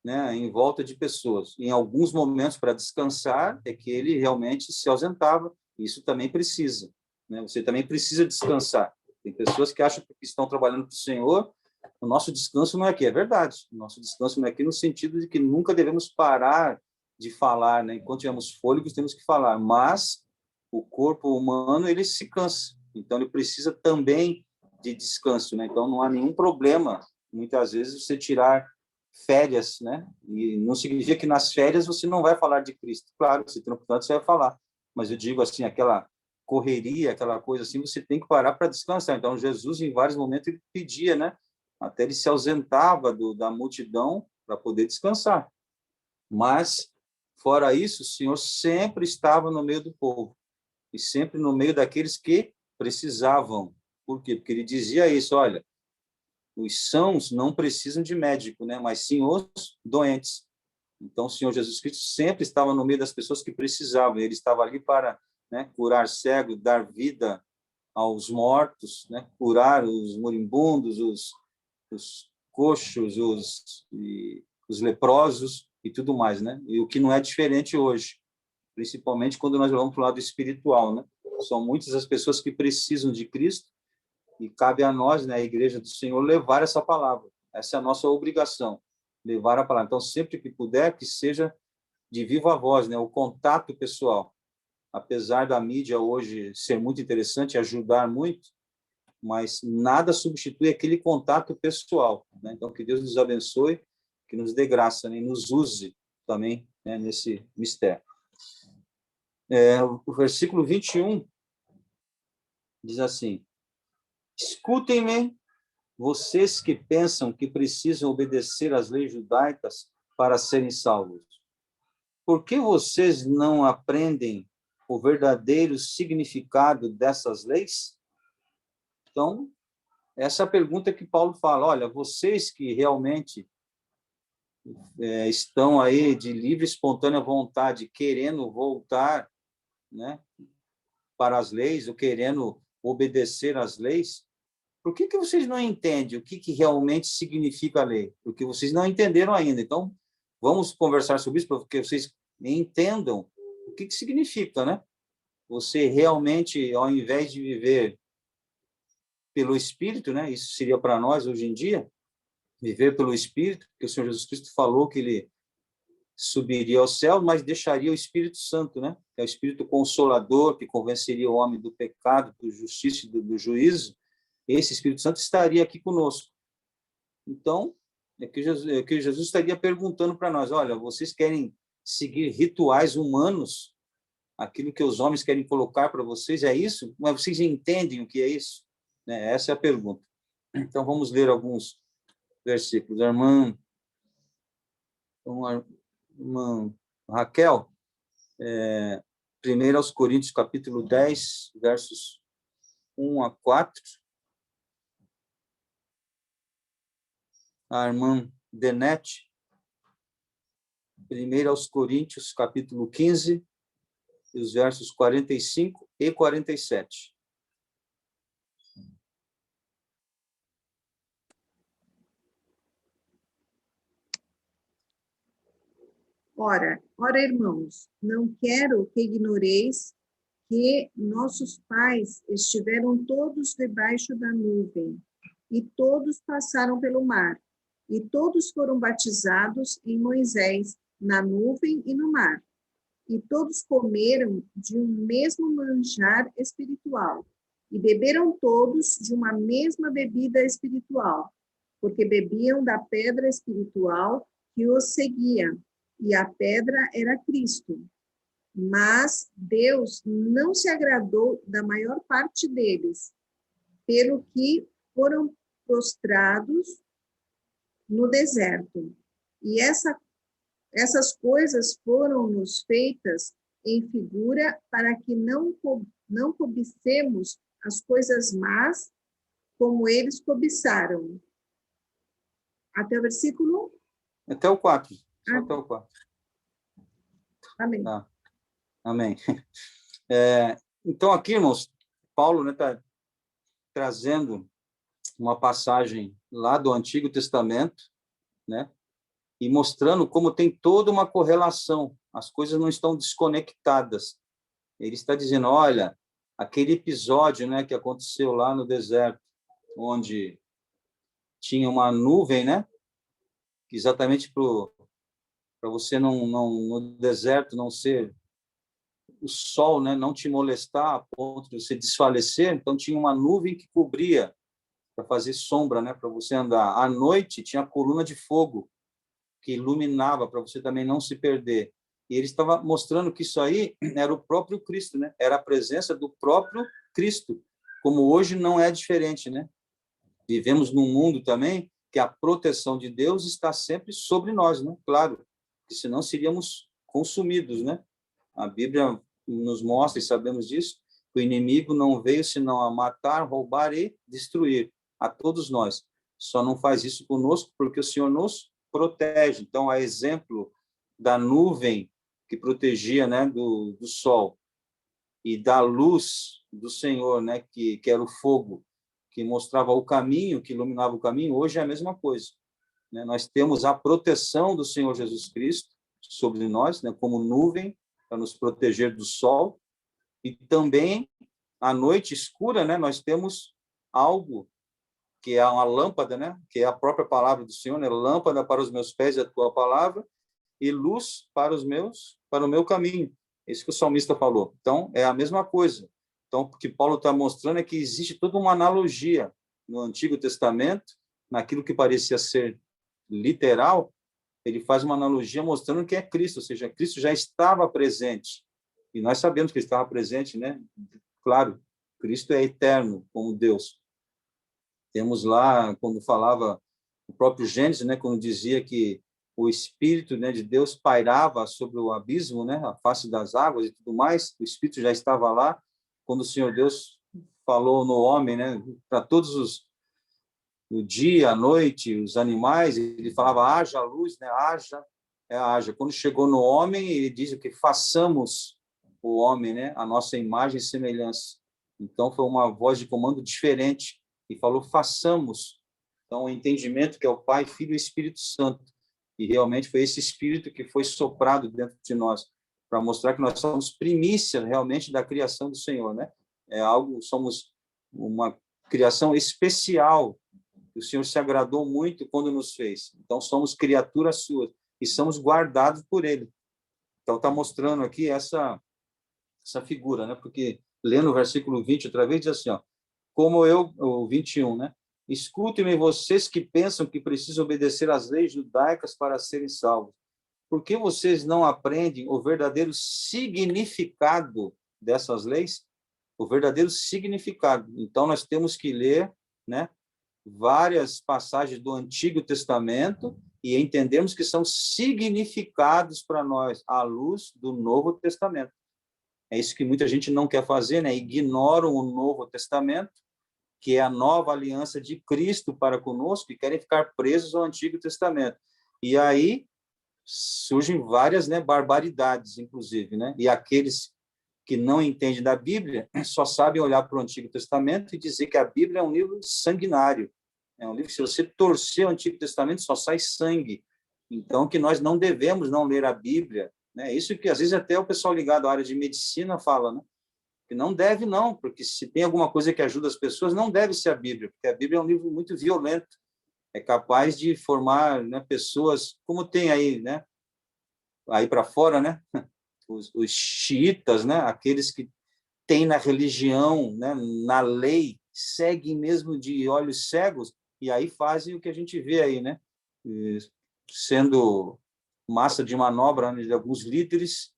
né, em volta de pessoas. Em alguns momentos, para descansar, é que ele realmente se ausentava. Isso também precisa, né? Você também precisa descansar. Tem pessoas que acham que estão trabalhando para o Senhor, o nosso descanso não é aqui, é verdade. O nosso descanso não é aqui no sentido de que nunca devemos parar de falar, né? Enquanto tivermos fôlego, temos que falar. Mas o corpo humano, ele se cansa. Então, ele precisa também de descanso, né? Então, não há nenhum problema, muitas vezes, você tirar férias, né? E não significa que nas férias você não vai falar de Cristo. Claro, se tem oportunidade, você vai falar. Mas eu digo assim, aquela correria, aquela coisa assim, você tem que parar para descansar. Então, Jesus, em vários momentos, ele pedia, né? Até ele se ausentava da multidão para poder descansar. Mas, fora isso, o Senhor sempre estava no meio do povo. E sempre no meio daqueles que precisavam. Por quê? Porque ele dizia isso, olha, os sãos não precisam de médico, né? Mas sim os doentes. Então, o Senhor Jesus Cristo sempre estava no meio das pessoas que precisavam. Ele estava ali para, né, curar cego, dar vida aos mortos, né? Curar os moribundos, os coxos, os leprosos e tudo mais, né? E o que não é diferente hoje, principalmente quando nós vamos para o lado espiritual, né? São muitas as pessoas que precisam de Cristo e cabe a nós, né, a Igreja do Senhor, levar essa palavra. Essa é a nossa obrigação, levar a palavra. Então, sempre que puder, que seja de viva voz, né, o contato pessoal. Apesar da mídia hoje ser muito interessante e ajudar muito, mas nada substitui aquele contato pessoal, né? Então, que Deus nos abençoe, que nos dê graça, né, e nos use também, né, nesse mistério. O versículo 21 diz assim: escutem-me, vocês que pensam que precisam obedecer às leis judaicas para serem salvos. Por que vocês não aprendem o verdadeiro significado dessas leis? Então, essa é a pergunta que Paulo fala. Olha, vocês que realmente estão aí de livre e espontânea vontade, querendo voltar, né, para as leis, ou querendo obedecer às leis, por que vocês não entendem o que realmente significa a lei? Porque vocês não entenderam ainda. Então, vamos conversar sobre isso, para que vocês entendam o que significa, né? Você realmente, ao invés de viver pelo Espírito, né? Isso seria para nós hoje em dia, viver pelo Espírito, porque o Senhor Jesus Cristo falou que ele subiria ao céu, mas deixaria o Espírito Santo, né? Que é o Espírito Consolador, que convenceria o homem do pecado, da justiça e do juízo. Esse Espírito Santo estaria aqui conosco. Então, é que Jesus estaria perguntando para nós, olha, vocês querem seguir rituais humanos, aquilo que os homens querem colocar para vocês, é isso? Mas vocês entendem o que é isso? Essa é a pergunta. Então, vamos ler alguns versículos. A irmã Raquel, 1 aos Coríntios, capítulo 10, versos 1 a 4. A irmã Denete, 1 aos Coríntios, capítulo 15, os versos 45 e 47. Ora, irmãos, não quero que ignoreis que nossos pais estiveram todos debaixo da nuvem, e todos passaram pelo mar, e todos foram batizados em Moisés, na nuvem e no mar. E todos comeram de um mesmo manjar espiritual, e beberam todos de uma mesma bebida espiritual, porque bebiam da pedra espiritual que os seguia, e a pedra era Cristo. Mas Deus não se agradou da maior parte deles, pelo que foram prostrados no deserto. E essas coisas foram-nos feitas em figura para que não cobicemos as coisas más como eles cobiçaram. Até o versículo? Até o 4. Só até o 4. Amém. Tá. Amém. Então, aqui, irmãos, Paulo está trazendo uma passagem lá do Antigo Testamento, né? E mostrando como tem toda uma correlação, as coisas não estão desconectadas. Ele está dizendo, olha, aquele episódio, né, que aconteceu lá no deserto, onde tinha uma nuvem, né? Exatamente para você não no deserto não ser o sol, né, não te molestar a ponto de você desfalecer. Então tinha uma nuvem que cobria para fazer sombra, né, para você andar. À noite tinha a coluna de fogo que iluminava para você também não se perder. E ele estava mostrando que isso aí era o próprio Cristo, né? Era a presença do próprio Cristo, como hoje não é diferente, né? Vivemos num mundo também que a proteção de Deus está sempre sobre nós, né? Claro, porque senão seríamos consumidos, né? A Bíblia nos mostra, e sabemos disso, que o inimigo não veio senão a matar, roubar e destruir a todos nós. Só não faz isso conosco porque o Senhor nos protege. Então, a exemplo da nuvem que protegia, né, do sol, e da luz do Senhor, né, que era o fogo, que mostrava o caminho, que iluminava o caminho, hoje é a mesma coisa, né? Nós temos a proteção do Senhor Jesus Cristo sobre nós, né, como nuvem, para nos proteger do sol, e também, à noite escura, né, nós temos algo que é uma lâmpada, né, que é a própria palavra do Senhor, né, lâmpada para os meus pés é a tua palavra, e luz para o meu caminho. Isso que o salmista falou. Então, é a mesma coisa. Então, o que Paulo está mostrando é que existe toda uma analogia no Antigo Testamento, naquilo que parecia ser literal, ele faz uma analogia mostrando que é Cristo, ou seja, Cristo já estava presente. E nós sabemos que ele estava presente, né? Claro, Cristo é eterno, como Deus. Temos lá, quando falava o próprio Gênesis, né, quando dizia que o Espírito, né, de Deus pairava sobre o abismo, né, a face das águas e tudo mais, o Espírito já estava lá, quando o Senhor Deus falou no homem, né, para todos o dia, a noite, os animais, ele falava, haja luz, né, haja. Quando chegou no homem, ele diz que façamos o homem, né, a nossa imagem e semelhança. Então, foi uma voz de comando diferente, e falou, façamos. Então, o entendimento que é o Pai, Filho e Espírito Santo. E realmente foi esse Espírito que foi soprado dentro de nós, para mostrar que nós somos primícia realmente da criação do Senhor, né? Somos uma criação especial, o Senhor se agradou muito quando nos fez. Então, somos criaturas suas e somos guardados por Ele. Então, está mostrando aqui essa figura, né? Porque, lendo o versículo 20 outra vez, diz assim, ó, como eu, o 21, né? Escutem-me vocês que pensam que precisam obedecer às leis judaicas para serem salvos. Por que vocês não aprendem o verdadeiro significado dessas leis? O verdadeiro significado. Então, nós temos que ler, né, várias passagens do Antigo Testamento e entendermos que são significados para nós à luz do Novo Testamento. É isso que muita gente não quer fazer, né? Ignoram o Novo Testamento, que é a nova aliança de Cristo para conosco, e querem ficar presos ao Antigo Testamento. E aí surgem várias, né, barbaridades, inclusive, né? E aqueles que não entendem da Bíblia só sabem olhar para o Antigo Testamento e dizer que a Bíblia é um livro sanguinário. É um livro que, se você torcer o Antigo Testamento, só sai sangue. Então, que nós não devemos não ler a Bíblia, né? Isso que, às vezes, até o pessoal ligado à área de medicina fala, né? Que não deve, não, porque se tem alguma coisa que ajuda as pessoas, não deve ser a Bíblia, porque a Bíblia é um livro muito violento, é capaz de formar, né, pessoas, como tem aí, né, aí para fora, né, os xiitas, né, aqueles que têm na religião, né, na lei, seguem mesmo de olhos cegos, e aí fazem o que a gente vê aí, né, sendo massa de manobra, né, de alguns líderes,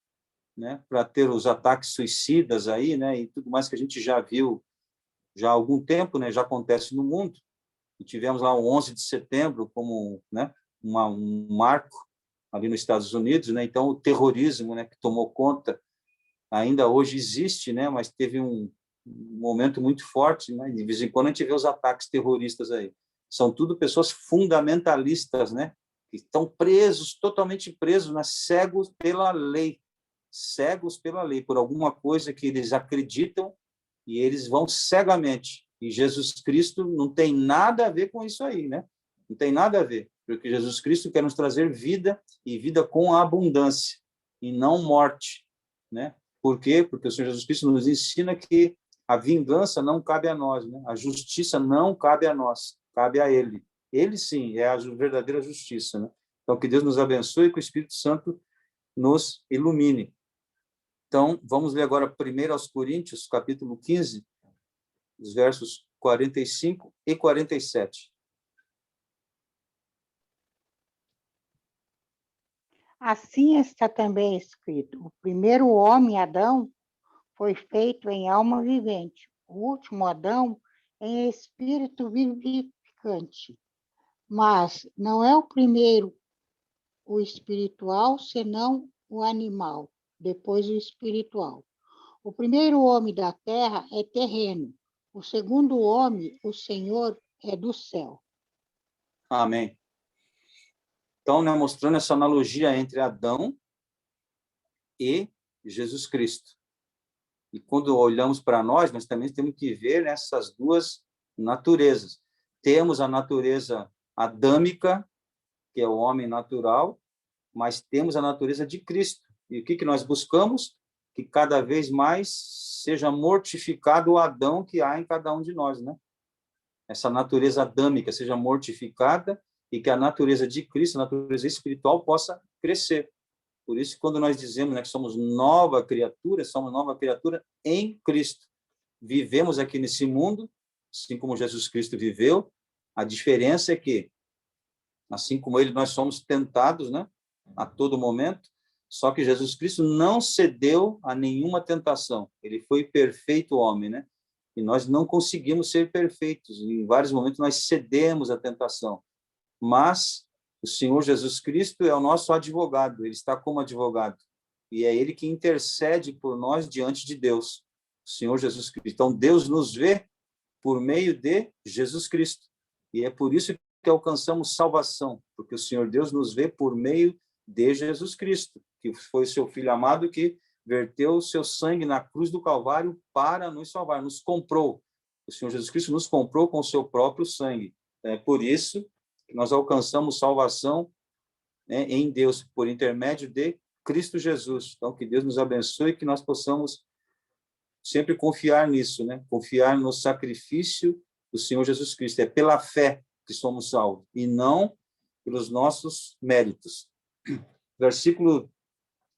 né, para ter os ataques suicidas aí, né, e tudo mais que a gente já viu já há algum tempo, né, já acontece no mundo. E tivemos lá o 11 de setembro como, né, um marco ali nos Estados Unidos, né? Então o terrorismo, né, que tomou conta ainda hoje existe, né, mas teve um momento muito forte, né? De vez em quando a gente vê os ataques terroristas aí. São tudo pessoas fundamentalistas, né, que estão presos, totalmente presos, né, cegos pela lei, por alguma coisa que eles acreditam, e eles vão cegamente. E Jesus Cristo não tem nada a ver com isso aí, né? Não tem nada a ver, porque Jesus Cristo quer nos trazer vida, e vida com abundância, e não morte, né? Por quê? Porque o Senhor Jesus Cristo nos ensina que a vingança não cabe a nós, né? A justiça não cabe a nós, cabe a Ele. Ele sim é a verdadeira justiça, né? Então, que Deus nos abençoe e que o Espírito Santo nos ilumine. Então, vamos ler agora 1 aos Coríntios, capítulo 15, os versos 45 e 47. Assim está também escrito: o primeiro homem, Adão, foi feito em alma vivente, o último Adão em espírito vivificante. Mas não é o primeiro o espiritual, senão o animal, depois o espiritual. O primeiro homem da terra é terreno, o segundo homem, o Senhor, é do céu. Amém. Então, né, mostrando essa analogia entre Adão e Jesus Cristo. E quando olhamos para nós também temos que ver essas duas naturezas. Temos a natureza adâmica, que é o homem natural, mas temos a natureza de Cristo. E o que nós buscamos? Que cada vez mais seja mortificado o Adão que há em cada um de nós, né? Essa natureza adâmica seja mortificada e que a natureza de Cristo, a natureza espiritual, possa crescer. Por isso, quando nós dizemos, né, que somos nova criatura em Cristo. Vivemos aqui nesse mundo, assim como Jesus Cristo viveu. A diferença é que, assim como ele, nós somos tentados, né, a todo momento, só que Jesus Cristo não cedeu a nenhuma tentação. Ele foi perfeito homem, né? E nós não conseguimos ser perfeitos. Em vários momentos nós cedemos à tentação. Mas o Senhor Jesus Cristo é o nosso advogado, ele está como advogado. E é ele que intercede por nós diante de Deus, o Senhor Jesus Cristo. Então, Deus nos vê por meio de Jesus Cristo. E é por isso que alcançamos salvação, porque o Senhor Deus nos vê por meio de Jesus Cristo, que foi seu Filho amado, que verteu o seu sangue na cruz do Calvário para nos salvar, nos comprou. O Senhor Jesus Cristo nos comprou com o seu próprio sangue. É por isso que nós alcançamos salvação, né, em Deus, por intermédio de Cristo Jesus. Então, que Deus nos abençoe e que nós possamos sempre confiar nisso, né? Confiar no sacrifício do Senhor Jesus Cristo. É pela fé que somos salvos, e não pelos nossos méritos. Versículo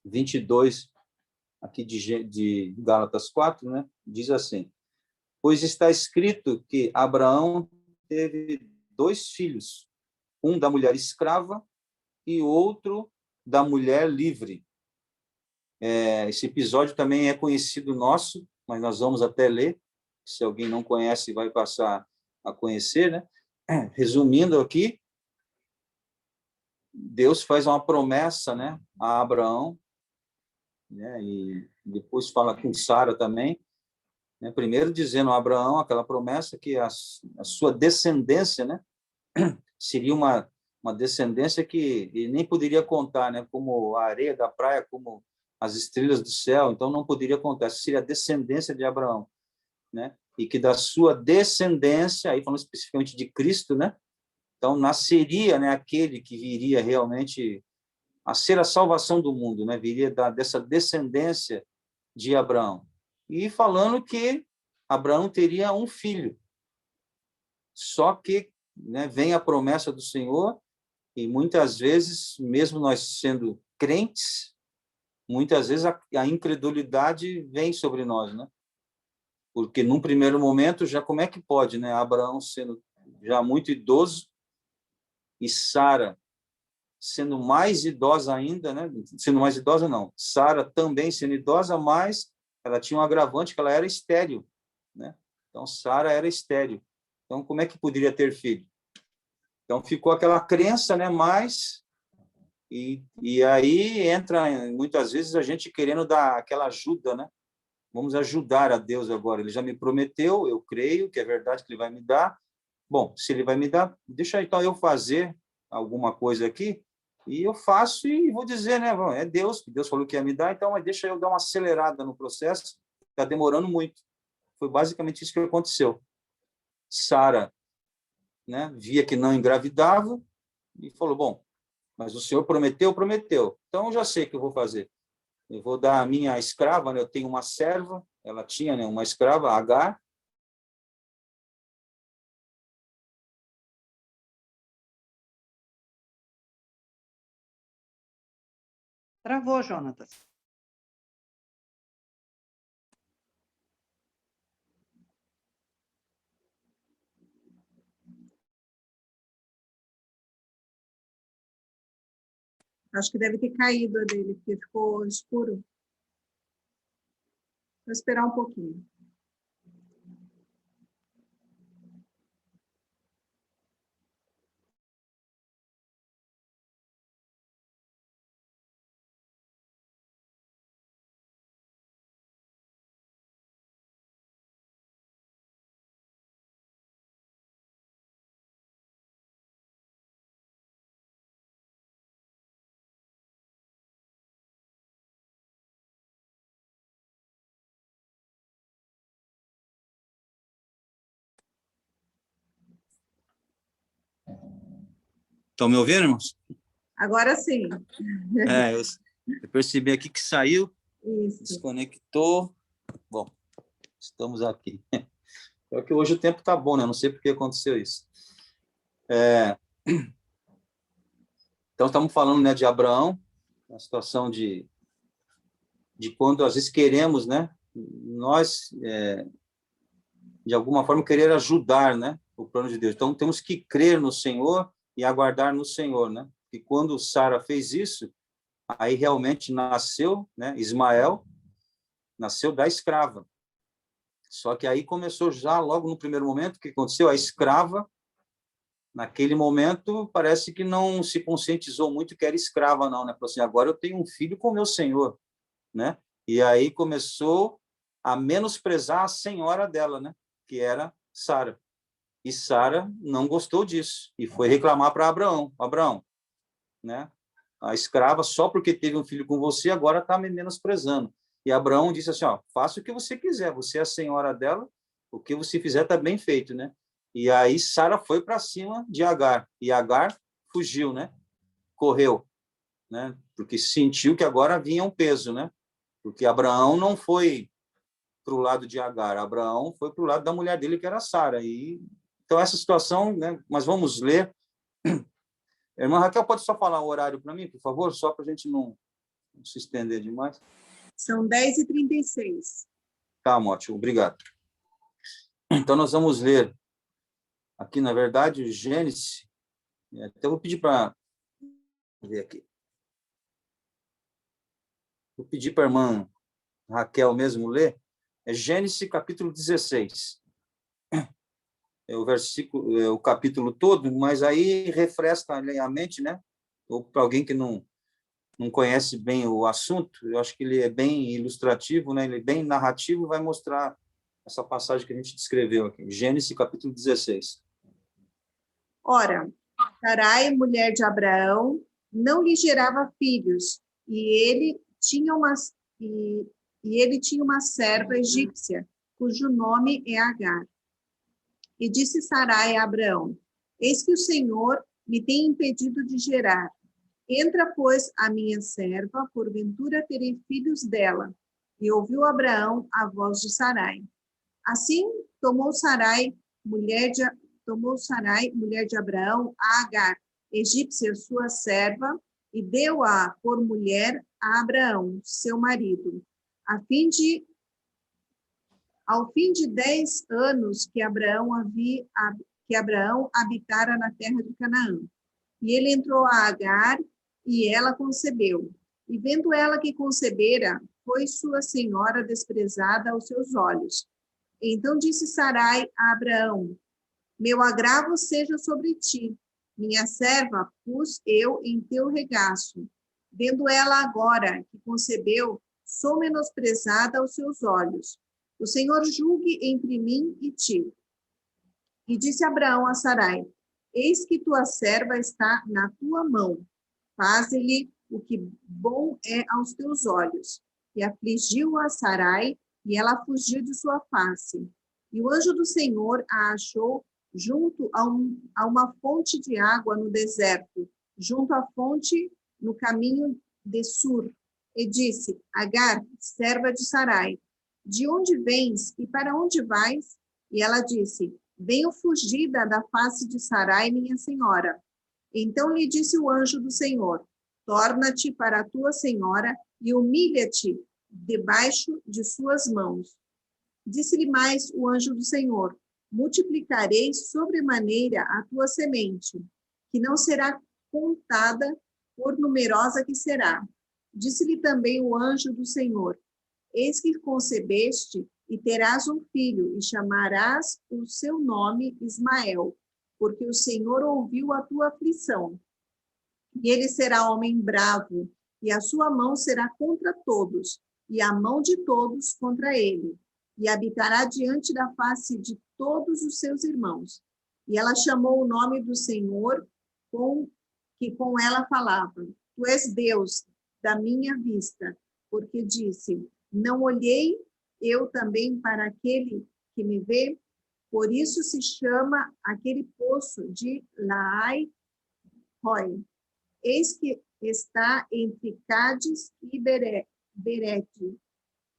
22, aqui de Gálatas 4, né? Diz assim: pois está escrito que Abraão teve 2 filhos, um da mulher escrava e outro da mulher livre. Esse episódio também é conhecido nosso, mas nós vamos até ler. Se alguém não conhece, vai passar a conhecer, né? Resumindo aqui, Deus faz uma promessa, né, a Abraão, né, e depois fala com Sara também, né? Primeiro dizendo a Abraão aquela promessa que a sua descendência, né, seria uma descendência que ele nem poderia contar, né? Como a areia da praia, como as estrelas do céu. Então, não poderia contar. Essa seria a descendência de Abraão, né? E que da sua descendência, aí falando especificamente de Cristo, né? Então, nasceria, né, aquele que viria realmente a ser a salvação do mundo, né? Viria dessa descendência de Abraão. E falando que Abraão teria um filho. Só que, né, vem a promessa do Senhor, e muitas vezes, mesmo nós sendo crentes, muitas vezes a incredulidade vem sobre nós, né? Porque num primeiro momento, já como é que pode, né? Abraão sendo já muito idoso e Sara sendo mais idosa ainda, né? Sendo mais idosa, não. Sara também sendo idosa, mas ela tinha um agravante que ela era estéril, né? Então, Sara era estéril. Então, como é que poderia ter filho? Então, ficou aquela crença, né? Mas, e aí entra, muitas vezes, a gente querendo dar aquela ajuda, né? Vamos ajudar a Deus agora. Ele já me prometeu, eu creio que é verdade que ele vai me dar. Bom, se ele vai me dar, deixa então eu fazer alguma coisa aqui, e eu faço e vou dizer, né? É Deus, que Deus falou que ia me dar, então mas deixa eu dar uma acelerada no processo, está demorando muito. Foi basicamente isso que aconteceu. Sara, né, via que não engravidava e falou, bom, mas o Senhor prometeu, então eu já sei o que eu vou fazer. Eu vou dar a minha escrava, né, eu tenho uma serva, ela tinha, né, uma escrava, Agar, Travou, Jonatas. Acho que deve ter caído a dele, porque ficou escuro. Vou esperar um pouquinho. Estão me ouvindo, irmãos? Agora sim. Eu percebi aqui que saiu, Isso. desconectou. Bom, estamos aqui. É que hoje o tempo está bom, né? Não sei por que aconteceu isso. Então, estamos falando, né, de Abraão, uma situação de quando às vezes queremos, né? Nós, de alguma forma, querer ajudar, né? O plano de Deus. Então, temos que crer no Senhor e aguardar no Senhor, né? E quando Sara fez isso, aí realmente nasceu, né? Ismael nasceu da escrava. Só que aí começou já, logo no primeiro momento, o que aconteceu? A escrava, naquele momento, parece que não se conscientizou muito que era escrava, não, né? Falou assim, agora eu tenho um filho com meu senhor, né? E aí começou a menosprezar a senhora dela, né? Que era Sara. E Sara não gostou disso e foi reclamar para Abraão. Abraão, né? A escrava, só porque teve um filho com você, agora está me menosprezando. E Abraão disse assim, ó, faça o que você quiser, você é a senhora dela, o que você fizer está bem feito, né? E aí Sara foi para cima de Agar, e Agar fugiu, né? Correu, né? Porque sentiu que agora vinha um peso, né? Porque Abraão não foi para o lado de Agar, Abraão foi para o lado da mulher dele, que era Sara. E então essa situação, né? Mas vamos ler. Irmã Raquel, pode só falar o horário para mim, por favor, só para a gente não se estender demais. São 10h36. Tá, ótimo, obrigado. Então, nós vamos ler aqui, na verdade, o Gênesis. Até vou pedir para ver aqui. Vou pedir para a irmã Raquel mesmo ler. É Gênesis, capítulo 16. É o versículo, é o capítulo todo, mas aí refresca a mente, né? Ou para alguém que não conhece bem o assunto, eu acho que ele é bem ilustrativo, né? Ele é bem narrativo, vai mostrar essa passagem que a gente descreveu aqui. Gênesis, capítulo 16. Ora, Sarai, mulher de Abraão, não lhe gerava filhos, e ele tinha uma serva egípcia, cujo nome é Agar. E disse Sarai a Abraão: eis que o Senhor me tem impedido de gerar. Entra, pois, a minha serva, porventura terei filhos dela. E ouviu Abraão a voz de Sarai. Assim tomou Sarai, mulher de Abraão, a Agar, egípcia, sua serva, e deu-a por mulher a Abraão, seu marido, ao fim de 10 anos que Abraão habitara na terra de Canaã. E ele entrou a Agar, e ela concebeu. E vendo ela que concebera, foi sua senhora desprezada aos seus olhos. Então disse Sarai a Abraão: meu agravo seja sobre ti, minha serva pus eu em teu regaço. Vendo ela agora que concebeu, sou menosprezada aos seus olhos. O Senhor julgue entre mim e ti. E disse Abraão a Sarai: eis que tua serva está na tua mão. Faze-lhe o que bom é aos teus olhos. E afligiu a Sarai, e ela fugiu de sua face. E o anjo do Senhor a achou junto a uma fonte de água no deserto, junto à fonte no caminho de Sur. E disse: Agar, serva de Sarai, de onde vens e para onde vais? E ela disse: venho fugida da face de Sarai, minha senhora. Então lhe disse o anjo do Senhor: Torna-te para a tua senhora e humilha-te debaixo de suas mãos. Disse-lhe mais o anjo do Senhor: multiplicarei sobremaneira a tua semente, que não será contada por numerosa que será. Disse-lhe também o anjo do Senhor: eis que concebeste e terás um filho, e chamarás o seu nome Ismael, porque o Senhor ouviu a tua aflição. E ele será homem bravo, e a sua mão será contra todos, e a mão de todos contra ele. E habitará diante da face de todos os seus irmãos. E ela chamou o nome do Senhor, que com ela falava: tu és Deus da minha vista, porque disse: não olhei eu também para aquele que me vê? Por isso se chama aquele poço de Laai-Roi. Eis que está entre Cádiz e Berete.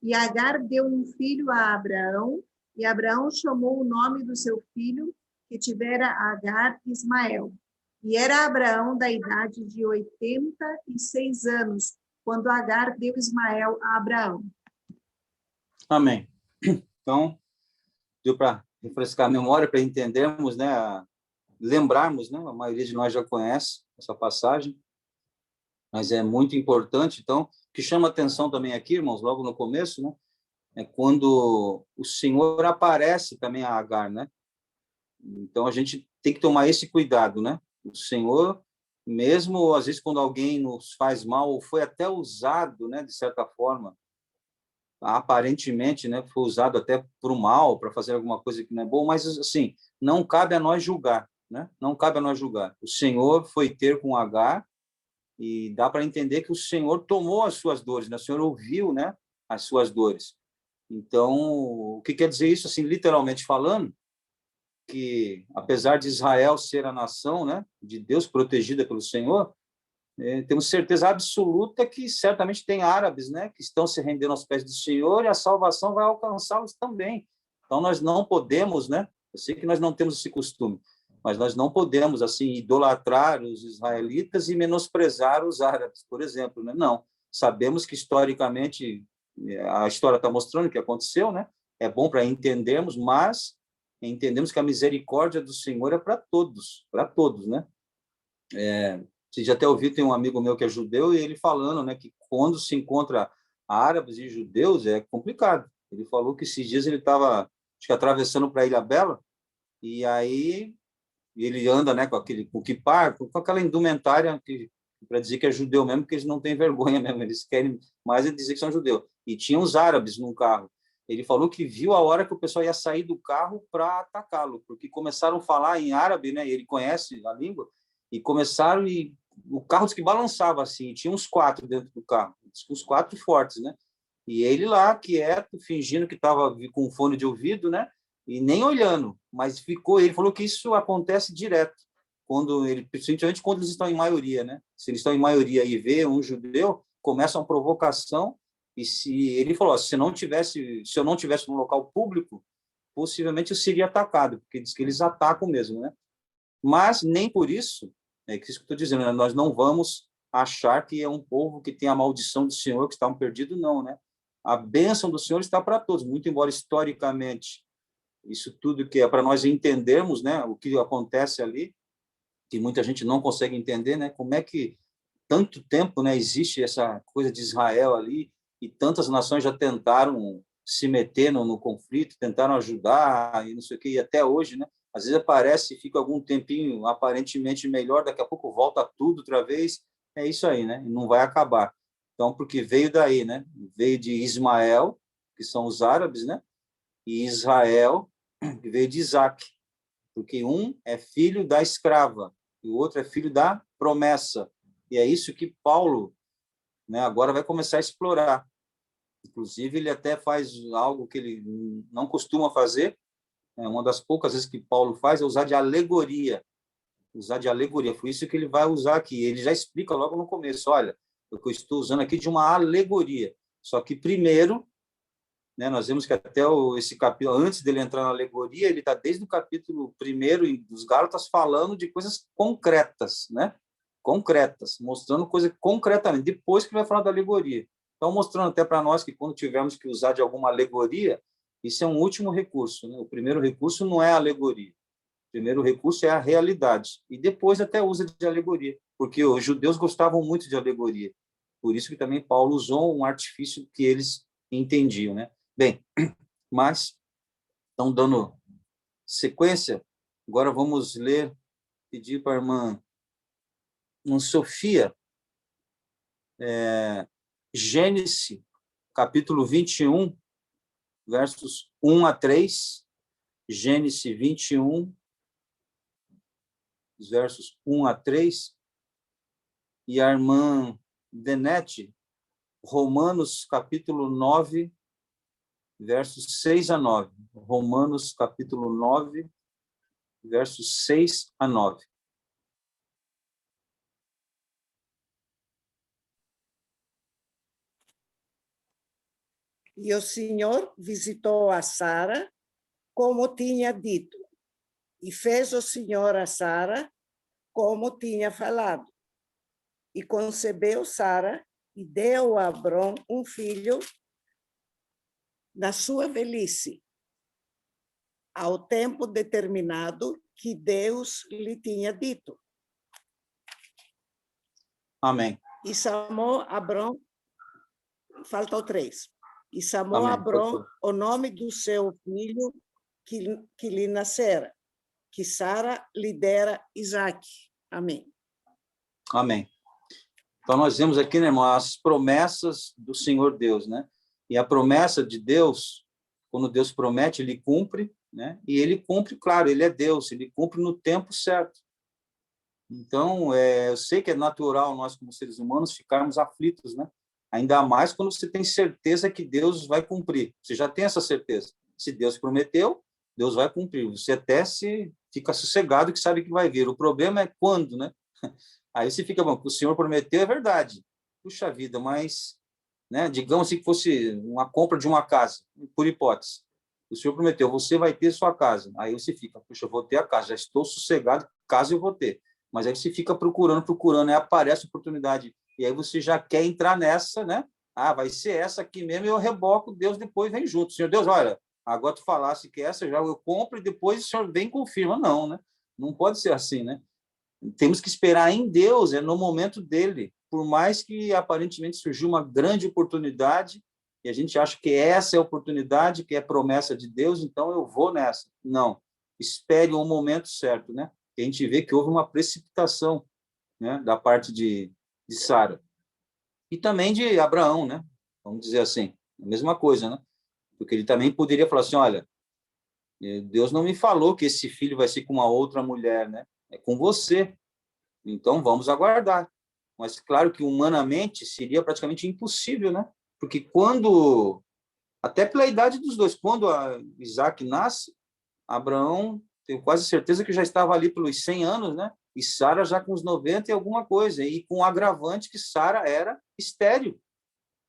E Agar deu um filho a Abraão, e Abraão chamou o nome do seu filho, que tivera Agar, Ismael. E era Abraão da idade de 86 anos, quando Agar deu Ismael a Abraão. Amém. Então, deu para refrescar a memória, para entendermos, né, lembrarmos, né, a maioria de nós já conhece essa passagem, mas é muito importante. Então, o que chama atenção também aqui, irmãos, logo no começo, né, é quando o Senhor aparece também a Agar, né? Então, a gente tem que tomar esse cuidado, né? O Senhor, mesmo às vezes quando alguém nos faz mal, ou foi até usado, né, de certa forma, aparentemente, né, foi usado até para o mal, para fazer alguma coisa que não é boa, mas, assim, não cabe a nós julgar, né? Não cabe a nós julgar. O Senhor foi ter com Agar, e dá para entender que o Senhor tomou as suas dores, né? O Senhor ouviu, né, as suas dores. Então, o que quer dizer isso, assim, literalmente falando? Que, apesar de Israel ser a nação, né, de Deus, protegida pelo Senhor, temos certeza absoluta que certamente tem árabes, né, que estão se rendendo aos pés do Senhor, e a salvação vai alcançá-los também. Então, nós não podemos, né, eu sei que nós não temos esse costume, mas nós não podemos, assim, idolatrar os israelitas e menosprezar os árabes, por exemplo, né? Não. Sabemos que, historicamente, a história está mostrando o que aconteceu, né? É bom para entendermos, mas entendemos que a misericórdia do Senhor é para todos, né? Você já até ouviu, tem um amigo meu que é judeu, e ele falando, né, que quando se encontra árabes e judeus é complicado. Ele falou que esses dias ele estava, acho que atravessando para Ilha Bela, e aí ele anda, né, com o kippah, com aquela indumentária que para dizer que é judeu mesmo, porque eles não têm vergonha mesmo, eles querem mais dizer que são judeus. E tinha os árabes num carro. Ele falou que viu a hora que o pessoal ia sair do carro para atacá-lo, porque começaram a falar em árabe, né? Ele conhece a língua, e começaram, e o carro disse que balançava assim, e tinha uns 4 dentro do carro, uns 4 fortes, né? E ele lá, quieto, fingindo que estava com fone de ouvido, né? E nem olhando, mas ficou. Ele falou que isso acontece direto, principalmente quando eles estão em maioria, né? Se eles estão em maioria e vê um judeu, começa uma provocação. E se ele falou, se eu não tivesse num local público, possivelmente eu seria atacado, porque diz que eles atacam mesmo, né? Mas nem por isso, é isso que eu estou dizendo, né? Nós não vamos achar que é um povo que tem a maldição do Senhor, que está perdido, não, né? A bênção do Senhor está para todos, muito embora historicamente isso tudo que é para nós entendermos, né, o que acontece ali, que muita gente não consegue entender, né? Como é que tanto tempo, né, existe essa coisa de Israel ali, e tantas nações já tentaram se meter no conflito, tentaram ajudar, e não sei o quê, e até hoje, né? Às vezes aparece, fica algum tempinho aparentemente melhor, daqui a pouco volta tudo outra vez, é isso aí, né? E não vai acabar. Então, porque veio daí, né? Veio de Ismael, que são os árabes, né? E Israel, que veio de Isaac, porque um é filho da escrava e o outro é filho da promessa. E é isso que Paulo, né, agora vai começar a explorar. Inclusive, ele até faz algo que ele não costuma fazer. Uma das poucas vezes que Paulo faz é usar de alegoria. Usar de alegoria. Foi isso que ele vai usar aqui. Ele já explica logo no começo. Olha, o que eu estou usando aqui de uma alegoria. Só que primeiro, né, nós vemos que até esse capítulo, antes dele entrar na alegoria, ele está desde o capítulo 1 dos Gálatas falando de coisas concretas, né? concretas, mostrando coisa concretamente, depois que vai falar da alegoria. Então, mostrando até para nós que quando tivermos que usar de alguma alegoria, isso é um último recurso, né? O primeiro recurso não é a alegoria. O primeiro recurso é a realidade. E depois até usa de alegoria, porque os judeus gostavam muito de alegoria. Por isso que também Paulo usou um artifício que eles entendiam, né? Bem, mas, estão dando sequência, agora vamos ler, pedir para a irmã Sofia, Gênesis, capítulo 21, versos 1 a 3, Gênesis 21, versos 1 a 3, e a irmã Denete, Romanos, capítulo 9, versos 6 a 9. Romanos, capítulo 9, versos 6 a 9. E o Senhor visitou a Sara, como tinha dito, e fez o Senhor a Sara, como tinha falado. E concebeu Sara, e deu a Abrão um filho na sua velhice, ao tempo determinado que Deus lhe tinha dito. Amém. E chamou Abrão, faltam 3. E chamou Amém. Abrão o nome do seu filho que lhe nascera, que Sara lhe dera Isaque. Amém. Amém. Então, nós vemos aqui, né, irmão, as promessas do Senhor Deus, né? E a promessa de Deus, quando Deus promete, ele cumpre, né? E ele cumpre, claro, ele é Deus, ele cumpre no tempo certo. Então, eu sei que é natural nós, como seres humanos, ficarmos aflitos, né? Ainda mais quando você tem certeza que Deus vai cumprir. Você já tem essa certeza. Se Deus prometeu, Deus vai cumprir. Você até se fica sossegado que sabe que vai vir. O problema é quando, né? Aí você fica, bom, o Senhor prometeu, é verdade. Puxa vida, mas, né, digamos assim que fosse uma compra de uma casa, por hipótese. O Senhor prometeu, você vai ter sua casa. Aí você fica, puxa, eu vou ter a casa, já estou sossegado, casa eu vou ter. Mas aí você fica procurando, aí aparece a oportunidade. E aí você já quer entrar nessa, né? Ah, vai ser essa aqui mesmo, e eu reboco, Deus depois vem junto. Senhor Deus, olha, agora tu falasse que essa, já eu compro e depois o Senhor vem e confirma. Não, né? Não pode ser assim, né? Temos que esperar em Deus, é no momento dele. Por mais que aparentemente surgiu uma grande oportunidade, e a gente acha que essa é a oportunidade, que é a promessa de Deus, então eu vou nessa. Não, espere o momento certo, né? A gente vê que houve uma precipitação, né, da parte de Sara. E também de Abraão, né? Vamos dizer assim, a mesma coisa, né? Porque ele também poderia falar assim, olha, Deus não me falou que esse filho vai ser com uma outra mulher, né? É com você. Então, vamos aguardar. Mas, claro que humanamente seria praticamente impossível, né? Porque quando, até pela idade dos dois, quando Isaac nasce, Abraão, tenho quase certeza que já estava ali pelos 100 anos, né? E Sara já com uns 90 e alguma coisa. E com o agravante que Sara era estéril.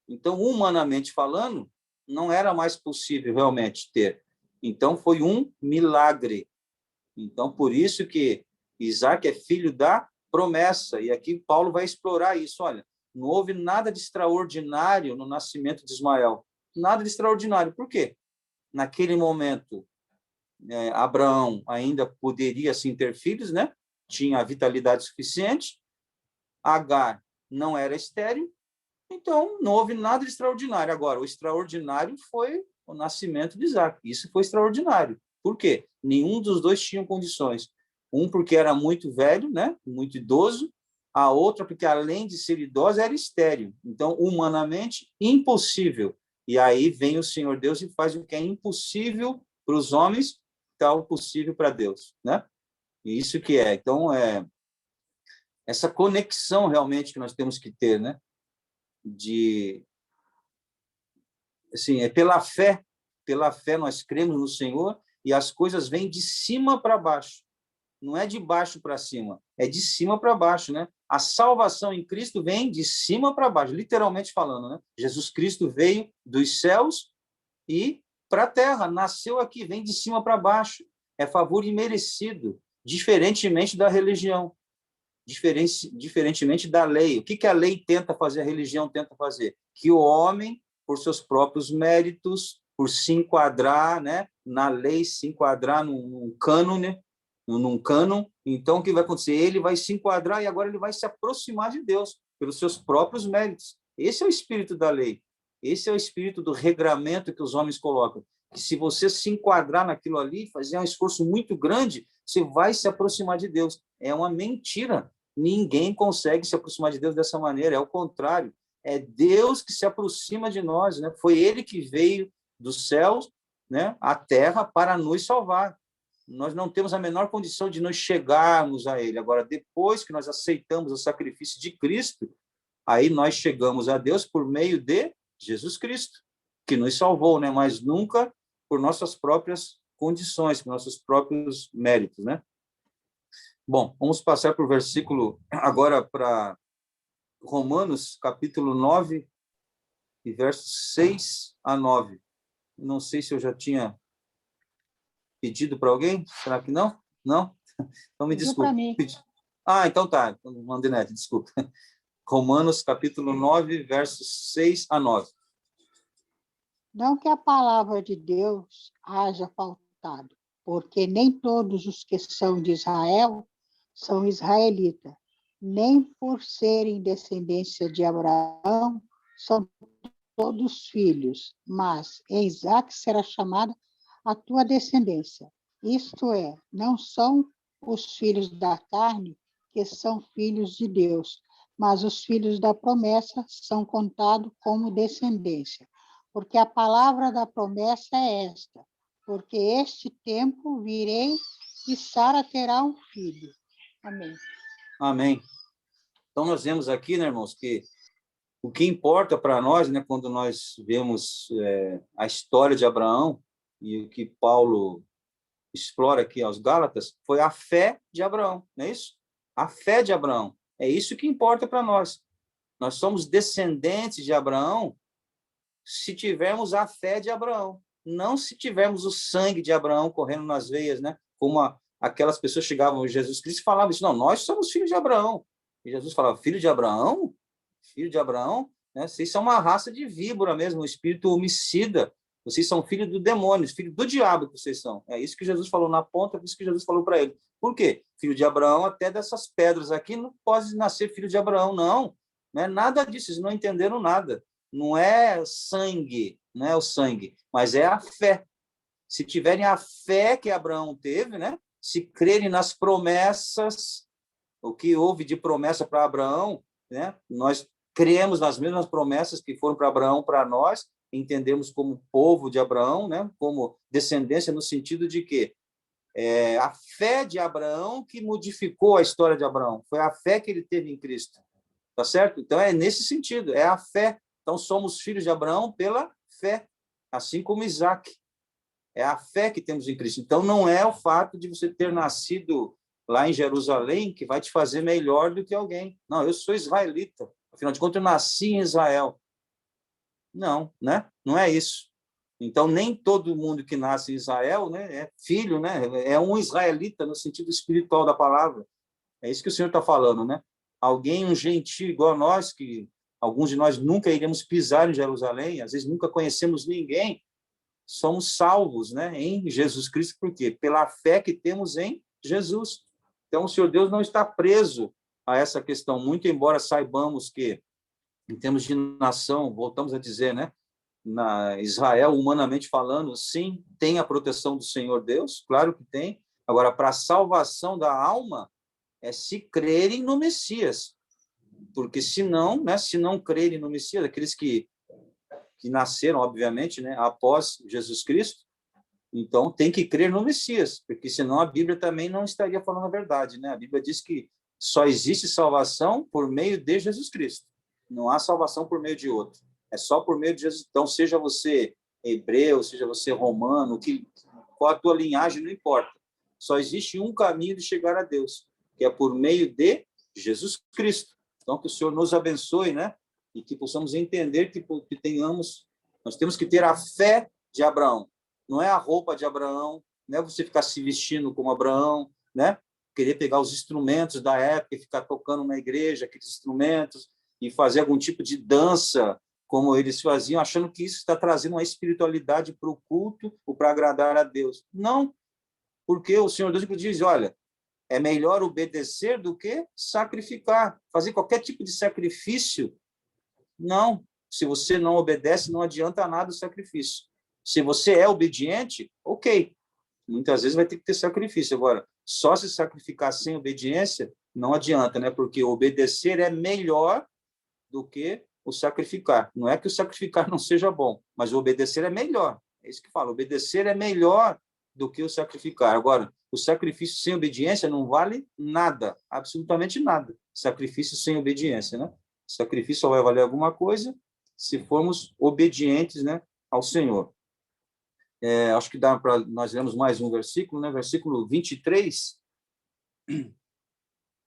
Então, humanamente falando, não era mais possível realmente ter. Então, foi um milagre. Então, por isso que Isaac é filho da promessa. E aqui Paulo vai explorar isso. Olha, não houve nada de extraordinário no nascimento de Ismael. Nada de extraordinário. Por quê? Naquele momento, Abraão ainda poderia sim ter filhos, né? Tinha a vitalidade suficiente. Agar não era estéril. Então, não houve nada de extraordinário. Agora, o extraordinário foi o nascimento de Isaac. Isso foi extraordinário. Por quê? Nenhum dos dois tinha condições. Um porque era muito velho, né? Muito idoso. A outra porque, além de ser idosa, era estéril. Então, humanamente, impossível. E aí vem o Senhor Deus e faz o que é impossível para os homens, tal possível para Deus, né? E isso que é. Então, essa conexão realmente que nós temos que ter, né? Assim, pela fé nós cremos no Senhor e as coisas vêm de cima para baixo. Não é de baixo para cima, é de cima para baixo, né? A salvação em Cristo vem de cima para baixo, literalmente falando, né? Jesus Cristo veio dos céus e para a terra, nasceu aqui, vem de cima para baixo. É favor imerecido, diferentemente da religião. diferentemente da lei. O que a lei tenta fazer, a religião tenta fazer? Que o homem, por seus próprios méritos, por se enquadrar, né, na lei, se enquadrar num cânone, então o que vai acontecer? Ele vai se enquadrar e agora ele vai se aproximar de Deus pelos seus próprios méritos. Esse é o espírito da lei. Esse é o espírito do regramento que os homens colocam. Que se você se enquadrar naquilo ali, fazer um esforço muito grande, você vai se aproximar de Deus. É uma mentira. Ninguém consegue se aproximar de Deus dessa maneira. É o contrário. É Deus que se aproxima de nós, né? Foi Ele que veio dos céus, né, à terra para nos salvar. Nós não temos a menor condição de nos chegarmos a Ele. Agora, depois que nós aceitamos o sacrifício de Cristo, aí nós chegamos a Deus por meio de Jesus Cristo, que nos salvou, né? Mas nunca por nossas próprias condições, por nossos próprios méritos, né? Bom, vamos passar para o versículo agora para Romanos, capítulo 9, e versos 6 a 9. Não sei se eu já tinha pedido para alguém. Será que não? Não? Então me desculpe. Para mim. Ah, então tá. Mandinete, desculpa. Romanos, capítulo 9, versos 6 a 9. Não que a palavra de Deus haja faltado, porque nem todos os que são de Israel são israelitas, nem por serem descendência de Abraão são todos filhos, mas em Isaque será chamada a tua descendência. Isto é, não são os filhos da carne que são filhos de Deus, mas os filhos da promessa são contados como descendência. Porque a palavra da promessa é esta: porque este tempo virei e Sara terá um filho. Amém. Amém. Então, nós vemos aqui, né, irmãos, que o que importa para nós, né, quando nós vemos a história de Abraão e o que Paulo explora aqui aos Gálatas, foi a fé de Abraão, não é isso? A fé de Abraão. É isso que importa para nós. Nós somos descendentes de Abraão se tivermos a fé de Abraão, não se tivermos o sangue de Abraão correndo nas veias, né? Como aquelas pessoas chegavam a Jesus Cristo e falavam isso: não, nós somos filhos de Abraão. E Jesus falava: filho de Abraão? Filho de Abraão? Né? Vocês são uma raça de víbora mesmo, um espírito homicida. Vocês são filhos do demônio, filho do diabo que vocês são. É isso que Jesus falou na ponta, é isso que Jesus falou para ele. Por quê? Filho de Abraão, até dessas pedras aqui, não pode nascer filho de Abraão, não. Não é nada disso, eles não entenderam nada. Não é sangue, não é o sangue, mas é a fé. Se tiverem a fé que Abraão teve, né? Se crerem nas promessas, o que houve de promessa para Abraão, né? Nós cremos nas mesmas promessas que foram para Abraão, para nós, entendemos como povo de Abraão, né? Como descendência, no sentido de que a fé de Abraão que modificou a história de Abraão, foi a fé que ele teve em Cristo, tá certo? Então é nesse sentido, é a fé. Então somos filhos de Abraão pela fé, assim como Isaque. É a fé que temos em Cristo. Então não é o fato de você ter nascido lá em Jerusalém que vai te fazer melhor do que alguém. Não, eu sou israelita. Afinal de contas, eu nasci em Israel. Não, né? Não é isso. Então, nem todo mundo que nasce em Israel, né, é filho, né? É um israelita no sentido espiritual da palavra. É isso que o Senhor está falando, né? Alguém, um gentio igual a nós, que alguns de nós nunca iremos pisar em Jerusalém, às vezes nunca conhecemos ninguém, somos salvos, né, em Jesus Cristo. Por quê? Pela fé que temos em Jesus. Então, o Senhor Deus não está preso a essa questão, muito embora saibamos que, em termos de nação, voltamos a dizer, né, na Israel, humanamente falando, sim, tem a proteção do Senhor Deus, claro que tem. Agora, para a salvação da alma, é se crerem no Messias. Porque senão, né, se não crerem no Messias, aqueles que nasceram, obviamente, né, após Jesus Cristo, então tem que crer no Messias, porque senão a Bíblia também não estaria falando a verdade, né? A Bíblia diz que só existe salvação por meio de Jesus Cristo. Não há salvação por meio de outro. É só por meio de Jesus. Então, seja você hebreu, seja você romano, qual a tua linhagem, não importa. Só existe um caminho de chegar a Deus, que é por meio de Jesus Cristo. Então, que o Senhor nos abençoe, né? E que possamos entender que nós temos que ter a fé de Abraão. Não é a roupa de Abraão, não é você ficar se vestindo como Abraão, né? querer pegar os instrumentos da época e ficar tocando na igreja, aqueles instrumentos, e fazer algum tipo de dança, como eles faziam, achando que isso está trazendo uma espiritualidade para o culto ou para agradar a Deus. Não, porque o Senhor Deus diz, olha, é melhor obedecer do que sacrificar. Fazer qualquer tipo de sacrifício, não. Se você não obedece, não adianta nada o sacrifício. Se você é obediente, ok. Muitas vezes vai ter que ter sacrifício. Agora, só se sacrificar sem obediência, não adianta, né? Porque obedecer é melhor do que o sacrificar. Não é que o sacrificar não seja bom, mas o obedecer é melhor. É isso que fala. Obedecer é melhor do que o sacrificar. Agora, o sacrifício sem obediência não vale nada, absolutamente nada. Sacrifício sem obediência, né? Sacrifício só vai valer alguma coisa se formos obedientes, né, ao Senhor. Acho que dá para nós lermos mais um versículo, né? Versículo 23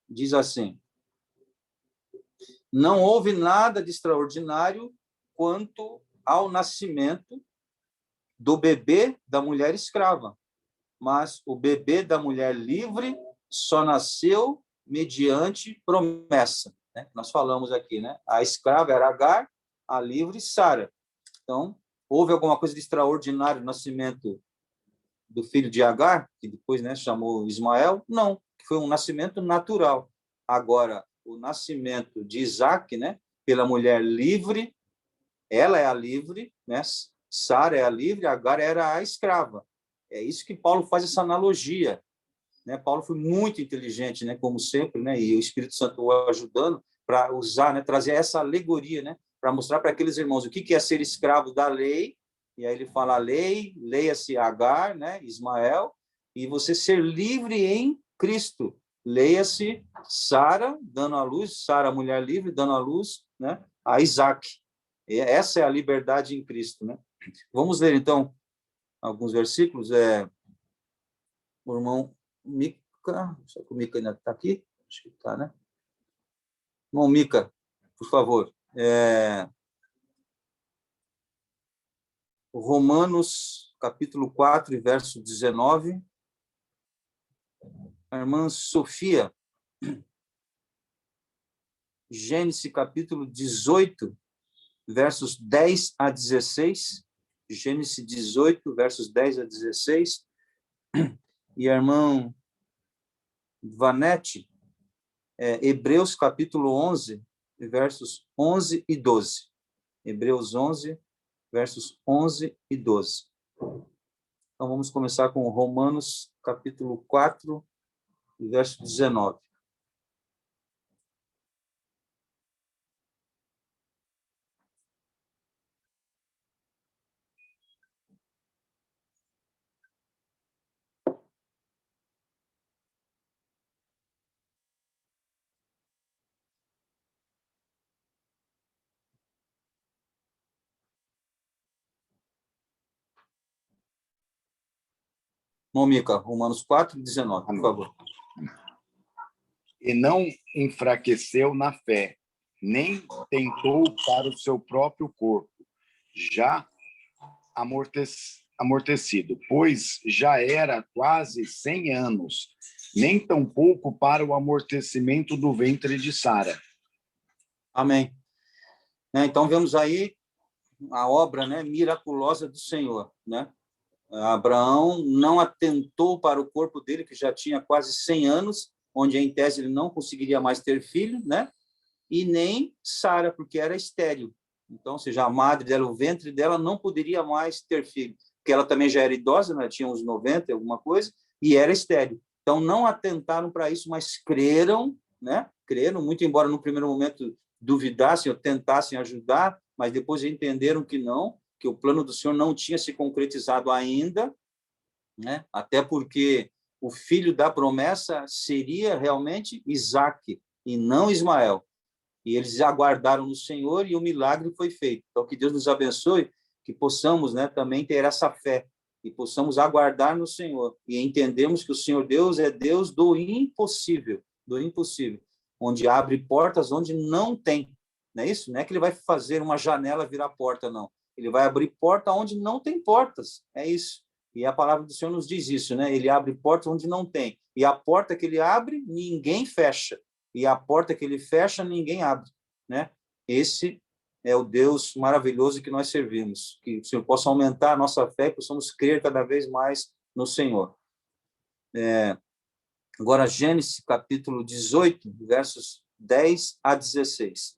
diz assim: não houve nada de extraordinário quanto ao nascimento do bebê da mulher escrava, mas o bebê da mulher livre só nasceu mediante promessa, né? Nós falamos aqui, né? A escrava era Agar, a livre Sara. Então, houve alguma coisa de extraordinário no nascimento do filho de Agar, que depois, né, chamou Ismael? Não, foi um nascimento natural. Agora, o nascimento de Isaac, né, pela mulher livre, ela é a livre, né? Sara é a livre, Agar era a escrava. É isso que Paulo faz essa analogia, né? Paulo foi muito inteligente, né, como sempre, né, e o Espírito Santo o ajudando para usar, né, trazer essa alegoria, né, para mostrar para aqueles irmãos o que é ser escravo da lei. E aí ele fala a lei, leia-se Agar, né, Ismael, e você ser livre em Cristo. Leia-se Sara, dando a luz, Sara, mulher livre, dando a luz, né, a Isaac. E essa é a liberdade em Cristo, né? Vamos ler, então, alguns versículos. O irmão Mica, será que o Mica ainda está aqui? Acho que está, né? Irmão Mica, por favor. Romanos, capítulo 4, verso 19. A irmã Sofia, Gênesis, capítulo 18, versos 10 a 16. Gênesis 18, versos 10 a 16. E a irmã Vanete, Hebreus, capítulo 11, versos 11 e 12. Hebreus 11, versos 11 e 12. Então, vamos começar com Romanos, capítulo 4, verso 19. Mica, Romanos 4, 19, por favor. E não enfraqueceu na fé, nem tentou para o seu próprio corpo, já amortecido, pois já era quase 100 anos, nem tampouco para o amortecimento do ventre de Sara. Amém. Então, vemos aí a obra, né, miraculosa do Senhor, né? Abraão não atentou para o corpo dele, que já tinha quase 100 anos, onde, em tese, ele não conseguiria mais ter filho, né? E nem Sara, porque era estéril. Então, ou seja, a madre dela, o ventre dela, não poderia mais ter filho, porque ela também já era idosa, né? Tinha uns 90, alguma coisa, e era estéril. Então, não atentaram para isso, mas creram, né? Creram, muito embora no primeiro momento duvidassem ou tentassem ajudar, mas depois entenderam que não, que o plano do Senhor não tinha se concretizado ainda, né? Até porque o filho da promessa seria realmente Isaque e não Ismael. E eles aguardaram no Senhor e o milagre foi feito. Então, que Deus nos abençoe, que possamos, né, também ter essa fé e possamos aguardar no Senhor e entendemos que o Senhor Deus é Deus do impossível, onde abre portas onde não tem. Não é isso? Não é que ele vai fazer uma janela virar porta, não. Ele vai abrir porta onde não tem portas. É isso. E a palavra do Senhor nos diz isso, né? Ele abre portas onde não tem. E a porta que ele abre, ninguém fecha. E a porta que ele fecha, ninguém abre, né? Esse é o Deus maravilhoso que nós servimos. Que o Senhor possa aumentar a nossa fé e possamos crer cada vez mais no Senhor. Agora, Gênesis, capítulo 18, versos 10 a 16.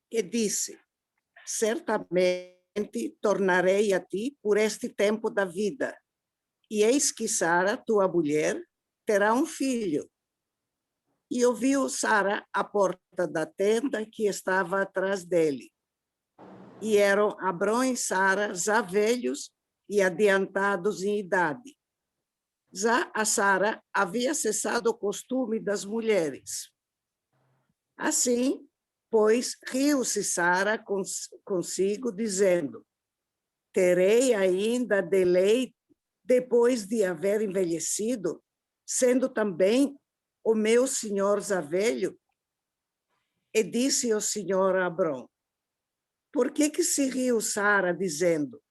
E disse: certamente tornarei a ti por este tempo da vida, e eis que Sara, tua mulher, terá um filho. E ouviu Sara à porta da tenda que estava atrás dele. E eram Abrão e Sara já velhos e adiantados em idade. Já a Sara havia cessado o costume das mulheres. Assim, pois, riu-se Sara consigo, dizendo: terei ainda deleite depois de haver envelhecido, sendo também o meu senhor já velho? E disse o Senhor a Abrão: por que se riu Sara, dizendo: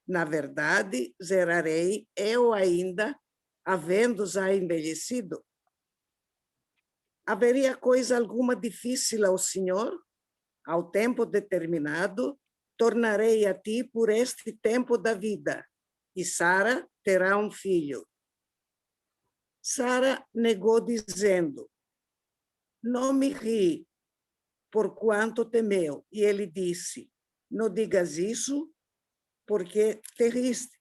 na verdade, gerarei eu ainda, havendo já envelhecido? Haveria coisa alguma difícil ao Senhor? Ao tempo determinado, tornarei a ti por este tempo da vida, e Sara terá um filho. Sara negou, dizendo: não me ri, porquanto temeu. E ele disse: não digas isso, porque te riste.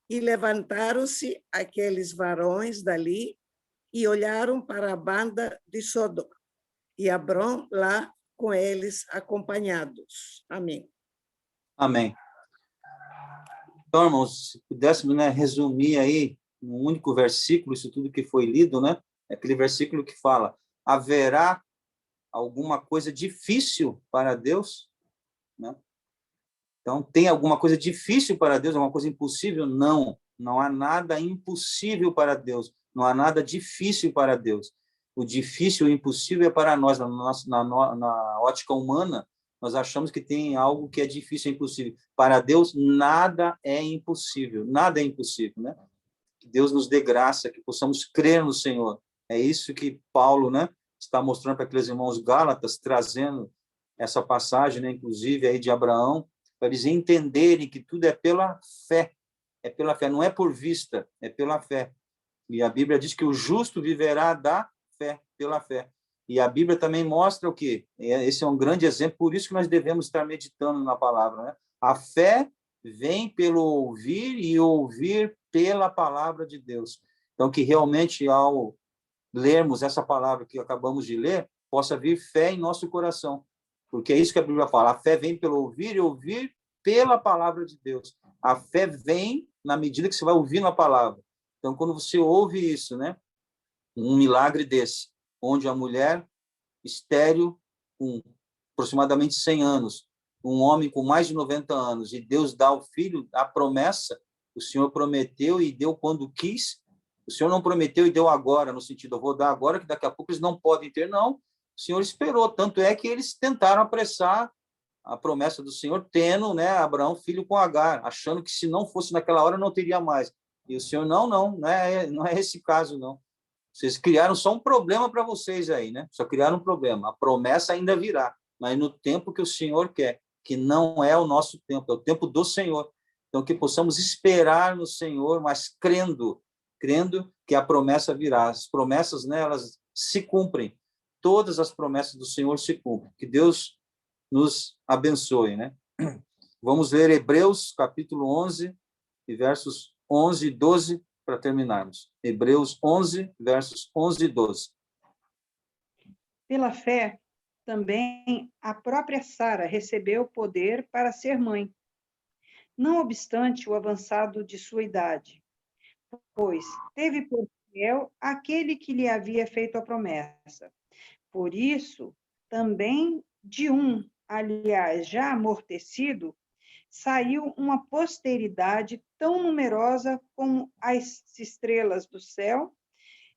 E levantaram-se aqueles varões dali e olharam para a banda de Sodoma, e Abrão lá com eles acompanhados. Amém. Amém. Então, irmãos, se pudéssemos, né, resumir aí, num único versículo, isso tudo que foi lido, né? É aquele versículo que fala: haverá alguma coisa difícil para Deus? Né? Então, tem alguma coisa difícil para Deus, alguma coisa impossível? Não, não há nada impossível para Deus, não há nada difícil para Deus. O difícil e o impossível é para nós, na ótica humana, nós achamos que tem algo que é difícil e impossível. Para Deus, nada é impossível, nada é impossível, né? Que Deus nos dê graça, que possamos crer no Senhor. É isso que Paulo, né, está mostrando para aqueles irmãos gálatas, trazendo essa passagem, né, inclusive aí de Abraão, para eles entenderem que tudo é pela fé, não é por vista, é pela fé. E a Bíblia diz que o justo viverá da fé, pela fé. E a Bíblia também mostra o quê? Esse é um grande exemplo, por isso que nós devemos estar meditando na palavra, né? A fé vem pelo ouvir e ouvir pela palavra de Deus. Então, que realmente, ao lermos essa palavra que acabamos de ler, possa vir fé em nosso coração. Porque é isso que a Bíblia fala. A fé vem pelo ouvir e ouvir pela palavra de Deus. A fé vem na medida que você vai ouvindo a palavra. Então, quando você ouve isso, né? Um milagre desse, onde a mulher estéril, com aproximadamente 100 anos, um homem com mais de 90 anos, e Deus dá ao filho a promessa, o Senhor prometeu e deu quando quis, o Senhor não prometeu e deu agora, no sentido, eu vou dar agora, que daqui a pouco eles não podem ter, não. O Senhor esperou, tanto é que eles tentaram apressar a promessa do Senhor, tendo, né, Abraão filho com Agar, achando que se não fosse naquela hora não teria mais. E o Senhor, não é esse caso, não. Vocês criaram só um problema para vocês aí, né? Só criaram um problema. A promessa ainda virá, mas no tempo que o Senhor quer, que não é o nosso tempo, é o tempo do Senhor. Então, que possamos esperar no Senhor, mas crendo que a promessa virá. As promessas, né, elas se cumprem. Todas as promessas do Senhor se cumprem. Que Deus nos abençoe, né? Vamos ler Hebreus, capítulo 11, e versos 11 e 12, para terminarmos. Hebreus 11, versos 11 e 12. Pela fé, também a própria Sara recebeu poder para ser mãe, não obstante o avançado de sua idade, pois teve por fiel aquele que lhe havia feito a promessa. Por isso, também de um, aliás, já amortecido, saiu uma posteridade tão numerosa como as estrelas do céu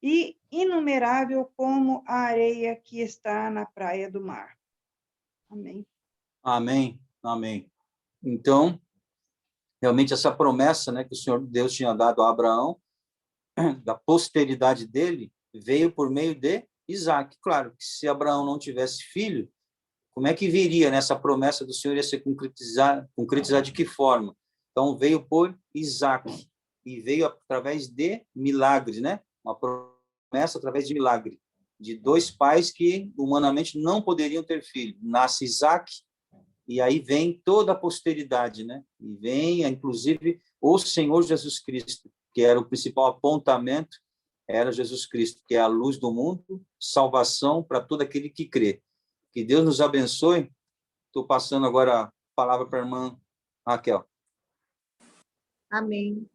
e inumerável como a areia que está na praia do mar. Amém. Amém, amém. Então, realmente essa promessa, né, que o Senhor Deus tinha dado a Abraão, da posteridade dele, veio por meio de Isaac. Claro que se Abraão não tivesse filho, como é que viria nessa promessa do Senhor ia ser concretizar de que forma? Então, veio por Isaac, e veio através de milagres, né? Uma promessa através de milagre, de dois pais que humanamente não poderiam ter filho. Nasce Isaac, e aí vem toda a posteridade, né? E vem, inclusive, o Senhor Jesus Cristo, que era o principal apontamento, era Jesus Cristo, que é a luz do mundo, salvação para todo aquele que crê. Que Deus nos abençoe. Estou passando agora a palavra para a irmã Raquel. Amém.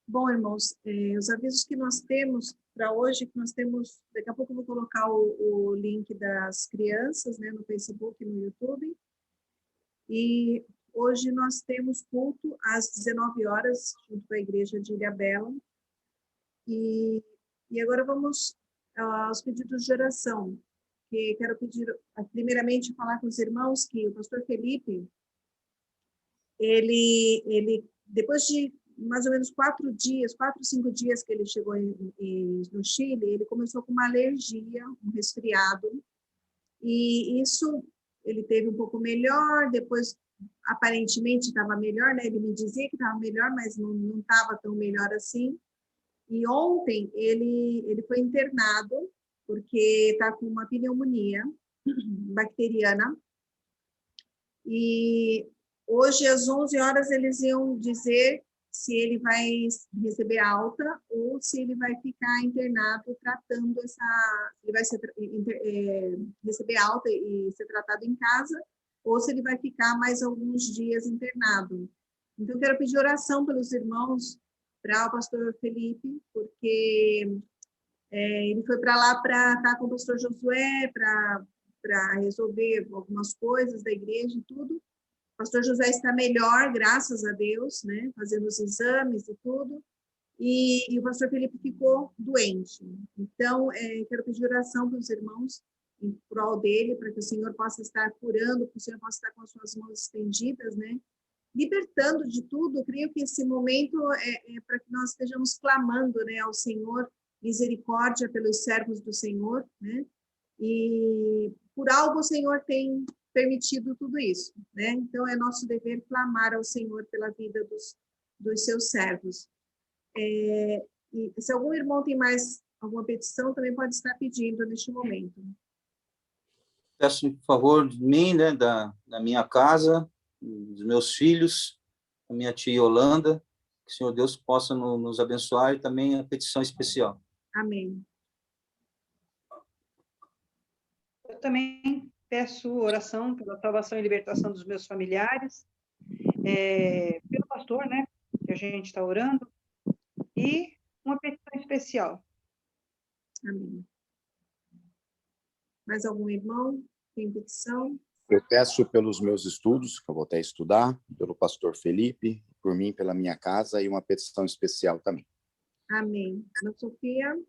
Bom, irmãos, os avisos que nós temos para hoje, que nós temos, daqui a pouco eu vou colocar o link das crianças, né, no Facebook e no YouTube. E hoje nós temos culto às 19 horas, junto com a igreja de Ilhabela. E agora vamos aos pedidos de oração. Que quero pedir, primeiramente, falar com os irmãos que o pastor Felipe, ele depois de mais ou menos 4, 5 dias que ele chegou no Chile, ele começou com uma alergia, um resfriado, e isso ele teve um pouco melhor, depois aparentemente estava melhor, né? Ele me dizia que estava melhor, mas não estava tão melhor assim. E ontem ele foi internado, porque está com uma pneumonia bacteriana, e hoje, às 11 horas, eles iam dizer se ele vai receber alta ou se ele vai ficar internado tratando ele vai receber alta e ser tratado em casa, ou se ele vai ficar mais alguns dias internado. Então, eu quero pedir oração pelos irmãos, para o pastor Felipe, porque ele foi para lá para estar com o pastor Josué, para resolver algumas coisas da igreja e tudo. O pastor José está melhor, graças a Deus, né? Fazendo os exames e tudo. E o pastor Felipe ficou doente. Então, quero pedir oração para os irmãos em prol dele, para que o Senhor possa estar curando, que o Senhor possa estar com as suas mãos estendidas, né? Libertando de tudo. Eu creio que esse momento é para que nós estejamos clamando, né, ao Senhor, misericórdia pelos servos do Senhor, né? E por algo o Senhor tem permitido tudo isso, né? Então é nosso dever clamar ao Senhor pela vida dos seus servos. E se algum irmão tem mais alguma petição, também pode estar pedindo neste momento. Peço, por favor, de mim, né, da minha casa, dos meus filhos, da minha tia Yolanda, que o Senhor Deus possa nos abençoar, e também a petição especial. Amém. Eu também peço oração pela salvação e libertação dos meus familiares, pelo pastor, né, que a gente está orando, e uma petição especial. Amém. Mais algum irmão tem petição? Eu peço pelos meus estudos, que eu vou até estudar, pelo pastor Felipe, por mim, pela minha casa, e uma petição especial também. Amém. Ana Sofia?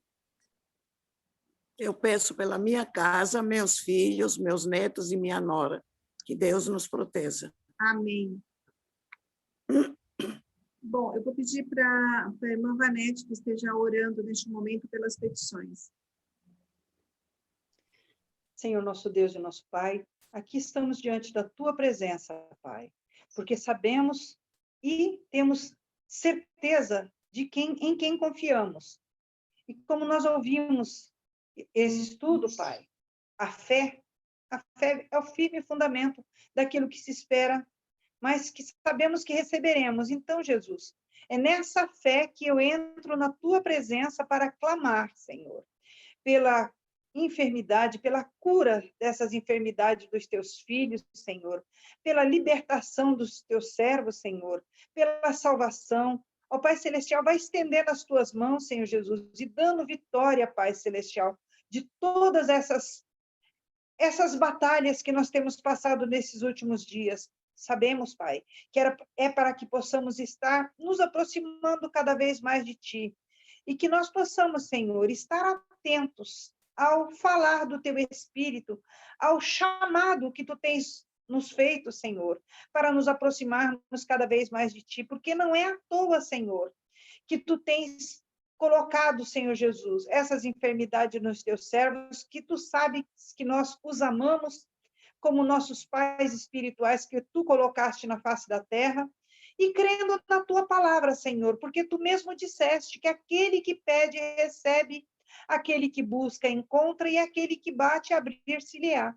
Eu peço pela minha casa, meus filhos, meus netos e minha nora. Que Deus nos proteja. Amém. Bom, eu vou pedir para a irmã Vanete que esteja orando neste momento pelas petições. Senhor, nosso Deus e nosso Pai, aqui estamos diante da Tua presença, Pai, porque sabemos e temos certeza de em quem confiamos. E como nós ouvimos esse estudo, Pai, a fé é o firme fundamento daquilo que se espera, mas que sabemos que receberemos. Então, Jesus, é nessa fé que eu entro na Tua presença para clamar, Senhor, pela enfermidade, pela cura dessas enfermidades dos teus filhos, Senhor, pela libertação dos teus servos, Senhor, pela salvação. Ó Pai Celestial, vai estendendo as tuas mãos, Senhor Jesus, e dando vitória, Pai Celestial, de todas essas batalhas que nós temos passado nesses últimos dias. Sabemos, Pai, que é para que possamos estar nos aproximando cada vez mais de Ti, e que nós possamos, Senhor, estar atentos ao falar do Teu Espírito, ao chamado que Tu tens nos feito, Senhor, para nos aproximarmos cada vez mais de Ti, porque não é à toa, Senhor, que Tu tens colocado, Senhor Jesus, essas enfermidades nos Teus servos, que Tu sabes que nós os amamos como nossos pais espirituais que Tu colocaste na face da terra, e crendo na Tua palavra, Senhor, porque Tu mesmo disseste que aquele que pede, recebe, aquele que busca, encontra, e aquele que bate, abrir-se-lhe-á.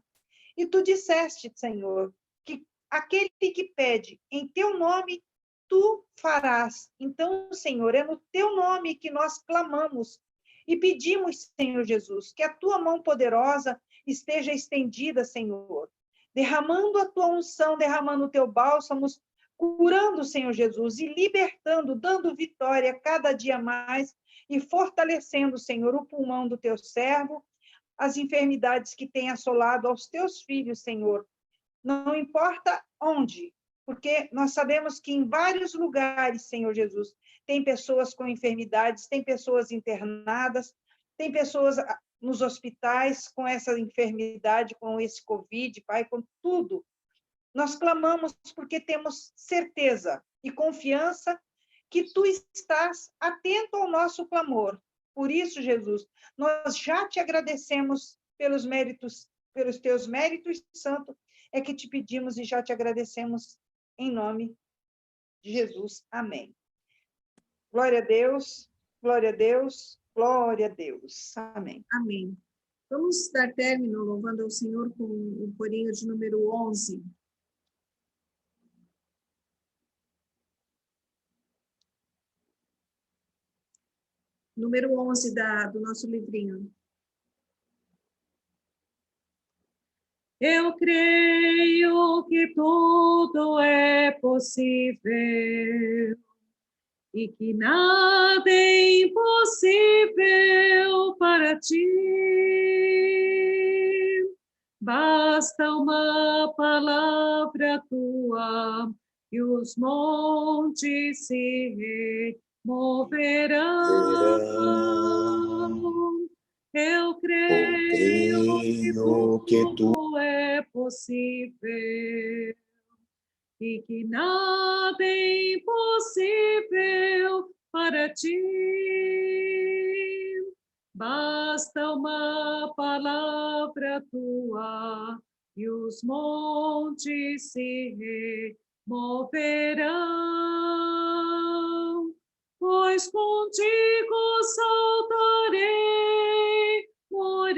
E Tu disseste, Senhor, que aquele que pede em Teu nome, Tu farás. Então, Senhor, é no Teu nome que nós clamamos e pedimos, Senhor Jesus, que a Tua mão poderosa esteja estendida, Senhor, derramando a Tua unção, derramando o Teu bálsamo, curando, Senhor Jesus, e libertando, dando vitória cada dia mais e fortalecendo, Senhor, o pulmão do Teu servo, as enfermidades que têm assolado aos Teus filhos, Senhor. Não importa onde, porque nós sabemos que em vários lugares, Senhor Jesus, tem pessoas com enfermidades, tem pessoas internadas, tem pessoas nos hospitais com essa enfermidade, com esse Covid, Pai, com tudo. Nós clamamos porque temos certeza e confiança que Tu estás atento ao nosso clamor. Por isso, Jesus, nós já Te agradecemos pelos méritos, pelos Teus méritos, Santo, é que Te pedimos e já Te agradecemos em nome de Jesus. Amém. Glória a Deus, glória a Deus, glória a Deus. Amém. Amém. Vamos dar término louvando ao Senhor com o corinho de número 11. Número 11 do nosso livrinho. Eu creio que tudo é possível e que nada é impossível para Ti. Basta uma palavra Tua e os montes se removerão. Eu creio que tudo é possível e que nada é impossível para Ti. Basta uma palavra Tua e os montes se removerão, pois contigo saltarei muralhas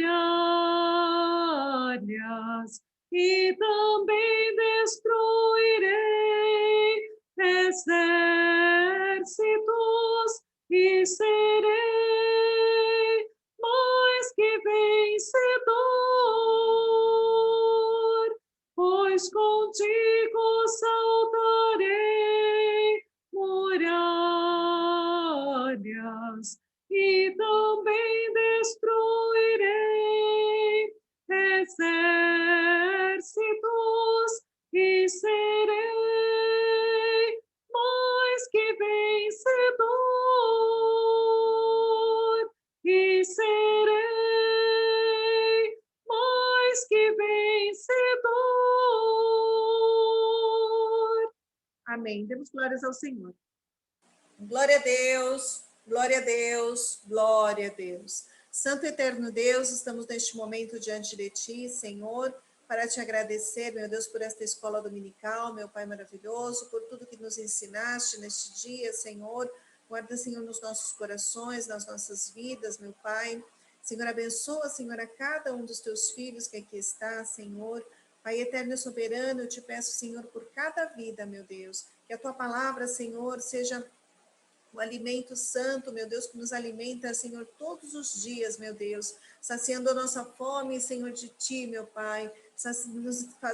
e também destruirei exércitos e serei mais que vencedor, pois contigo saltarei muralhas e também destruirei exércitos e serei mais que vencedor e serei mais que vencedor. Amém. Demos glórias ao Senhor. Glória a Deus, glória a Deus, glória a Deus. Santo e eterno Deus, estamos neste momento diante de Ti, Senhor, para Te agradecer, meu Deus, por esta escola dominical, meu Pai maravilhoso, por tudo que nos ensinaste neste dia, Senhor. Guarda, Senhor, nos nossos corações, nas nossas vidas, meu Pai. Senhor, abençoa, Senhor, a cada um dos Teus filhos que aqui está, Senhor. Pai eterno e soberano, eu Te peço, Senhor, por cada vida, meu Deus, que a Tua palavra, Senhor, seja o alimento santo, meu Deus, que nos alimenta, Senhor, todos os dias, meu Deus, saciando a nossa fome, Senhor, de Ti, meu Pai,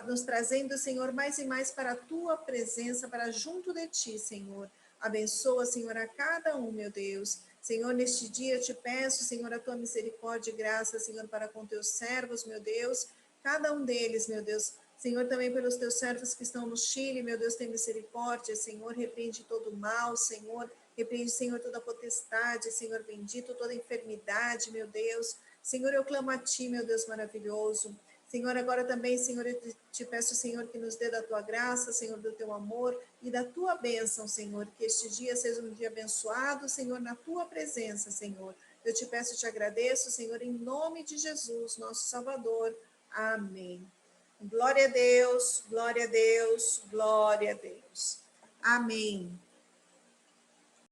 nos trazendo, Senhor, mais e mais para a Tua presença, para junto de Ti, Senhor. Abençoa, Senhor, a cada um, meu Deus. Senhor, neste dia eu Te peço, Senhor, a Tua misericórdia e graça, Senhor, para com Teus servos, meu Deus, cada um deles, meu Deus. Senhor, também pelos Teus servos que estão no Chile, meu Deus, tem misericórdia, Senhor, repreende todo o mal, Senhor. Repreende, Senhor, toda potestade, Senhor bendito, toda enfermidade, meu Deus. Senhor, eu clamo a Ti, meu Deus maravilhoso. Senhor, agora também, Senhor, eu te peço, Senhor, que nos dê da tua graça, Senhor, do teu amor e da tua bênção, Senhor, que este dia seja um dia abençoado, Senhor, na tua presença, Senhor. Eu te peço e te agradeço, Senhor, em nome de Jesus, nosso Salvador. Amém. Glória a Deus, glória a Deus, glória a Deus. Amém.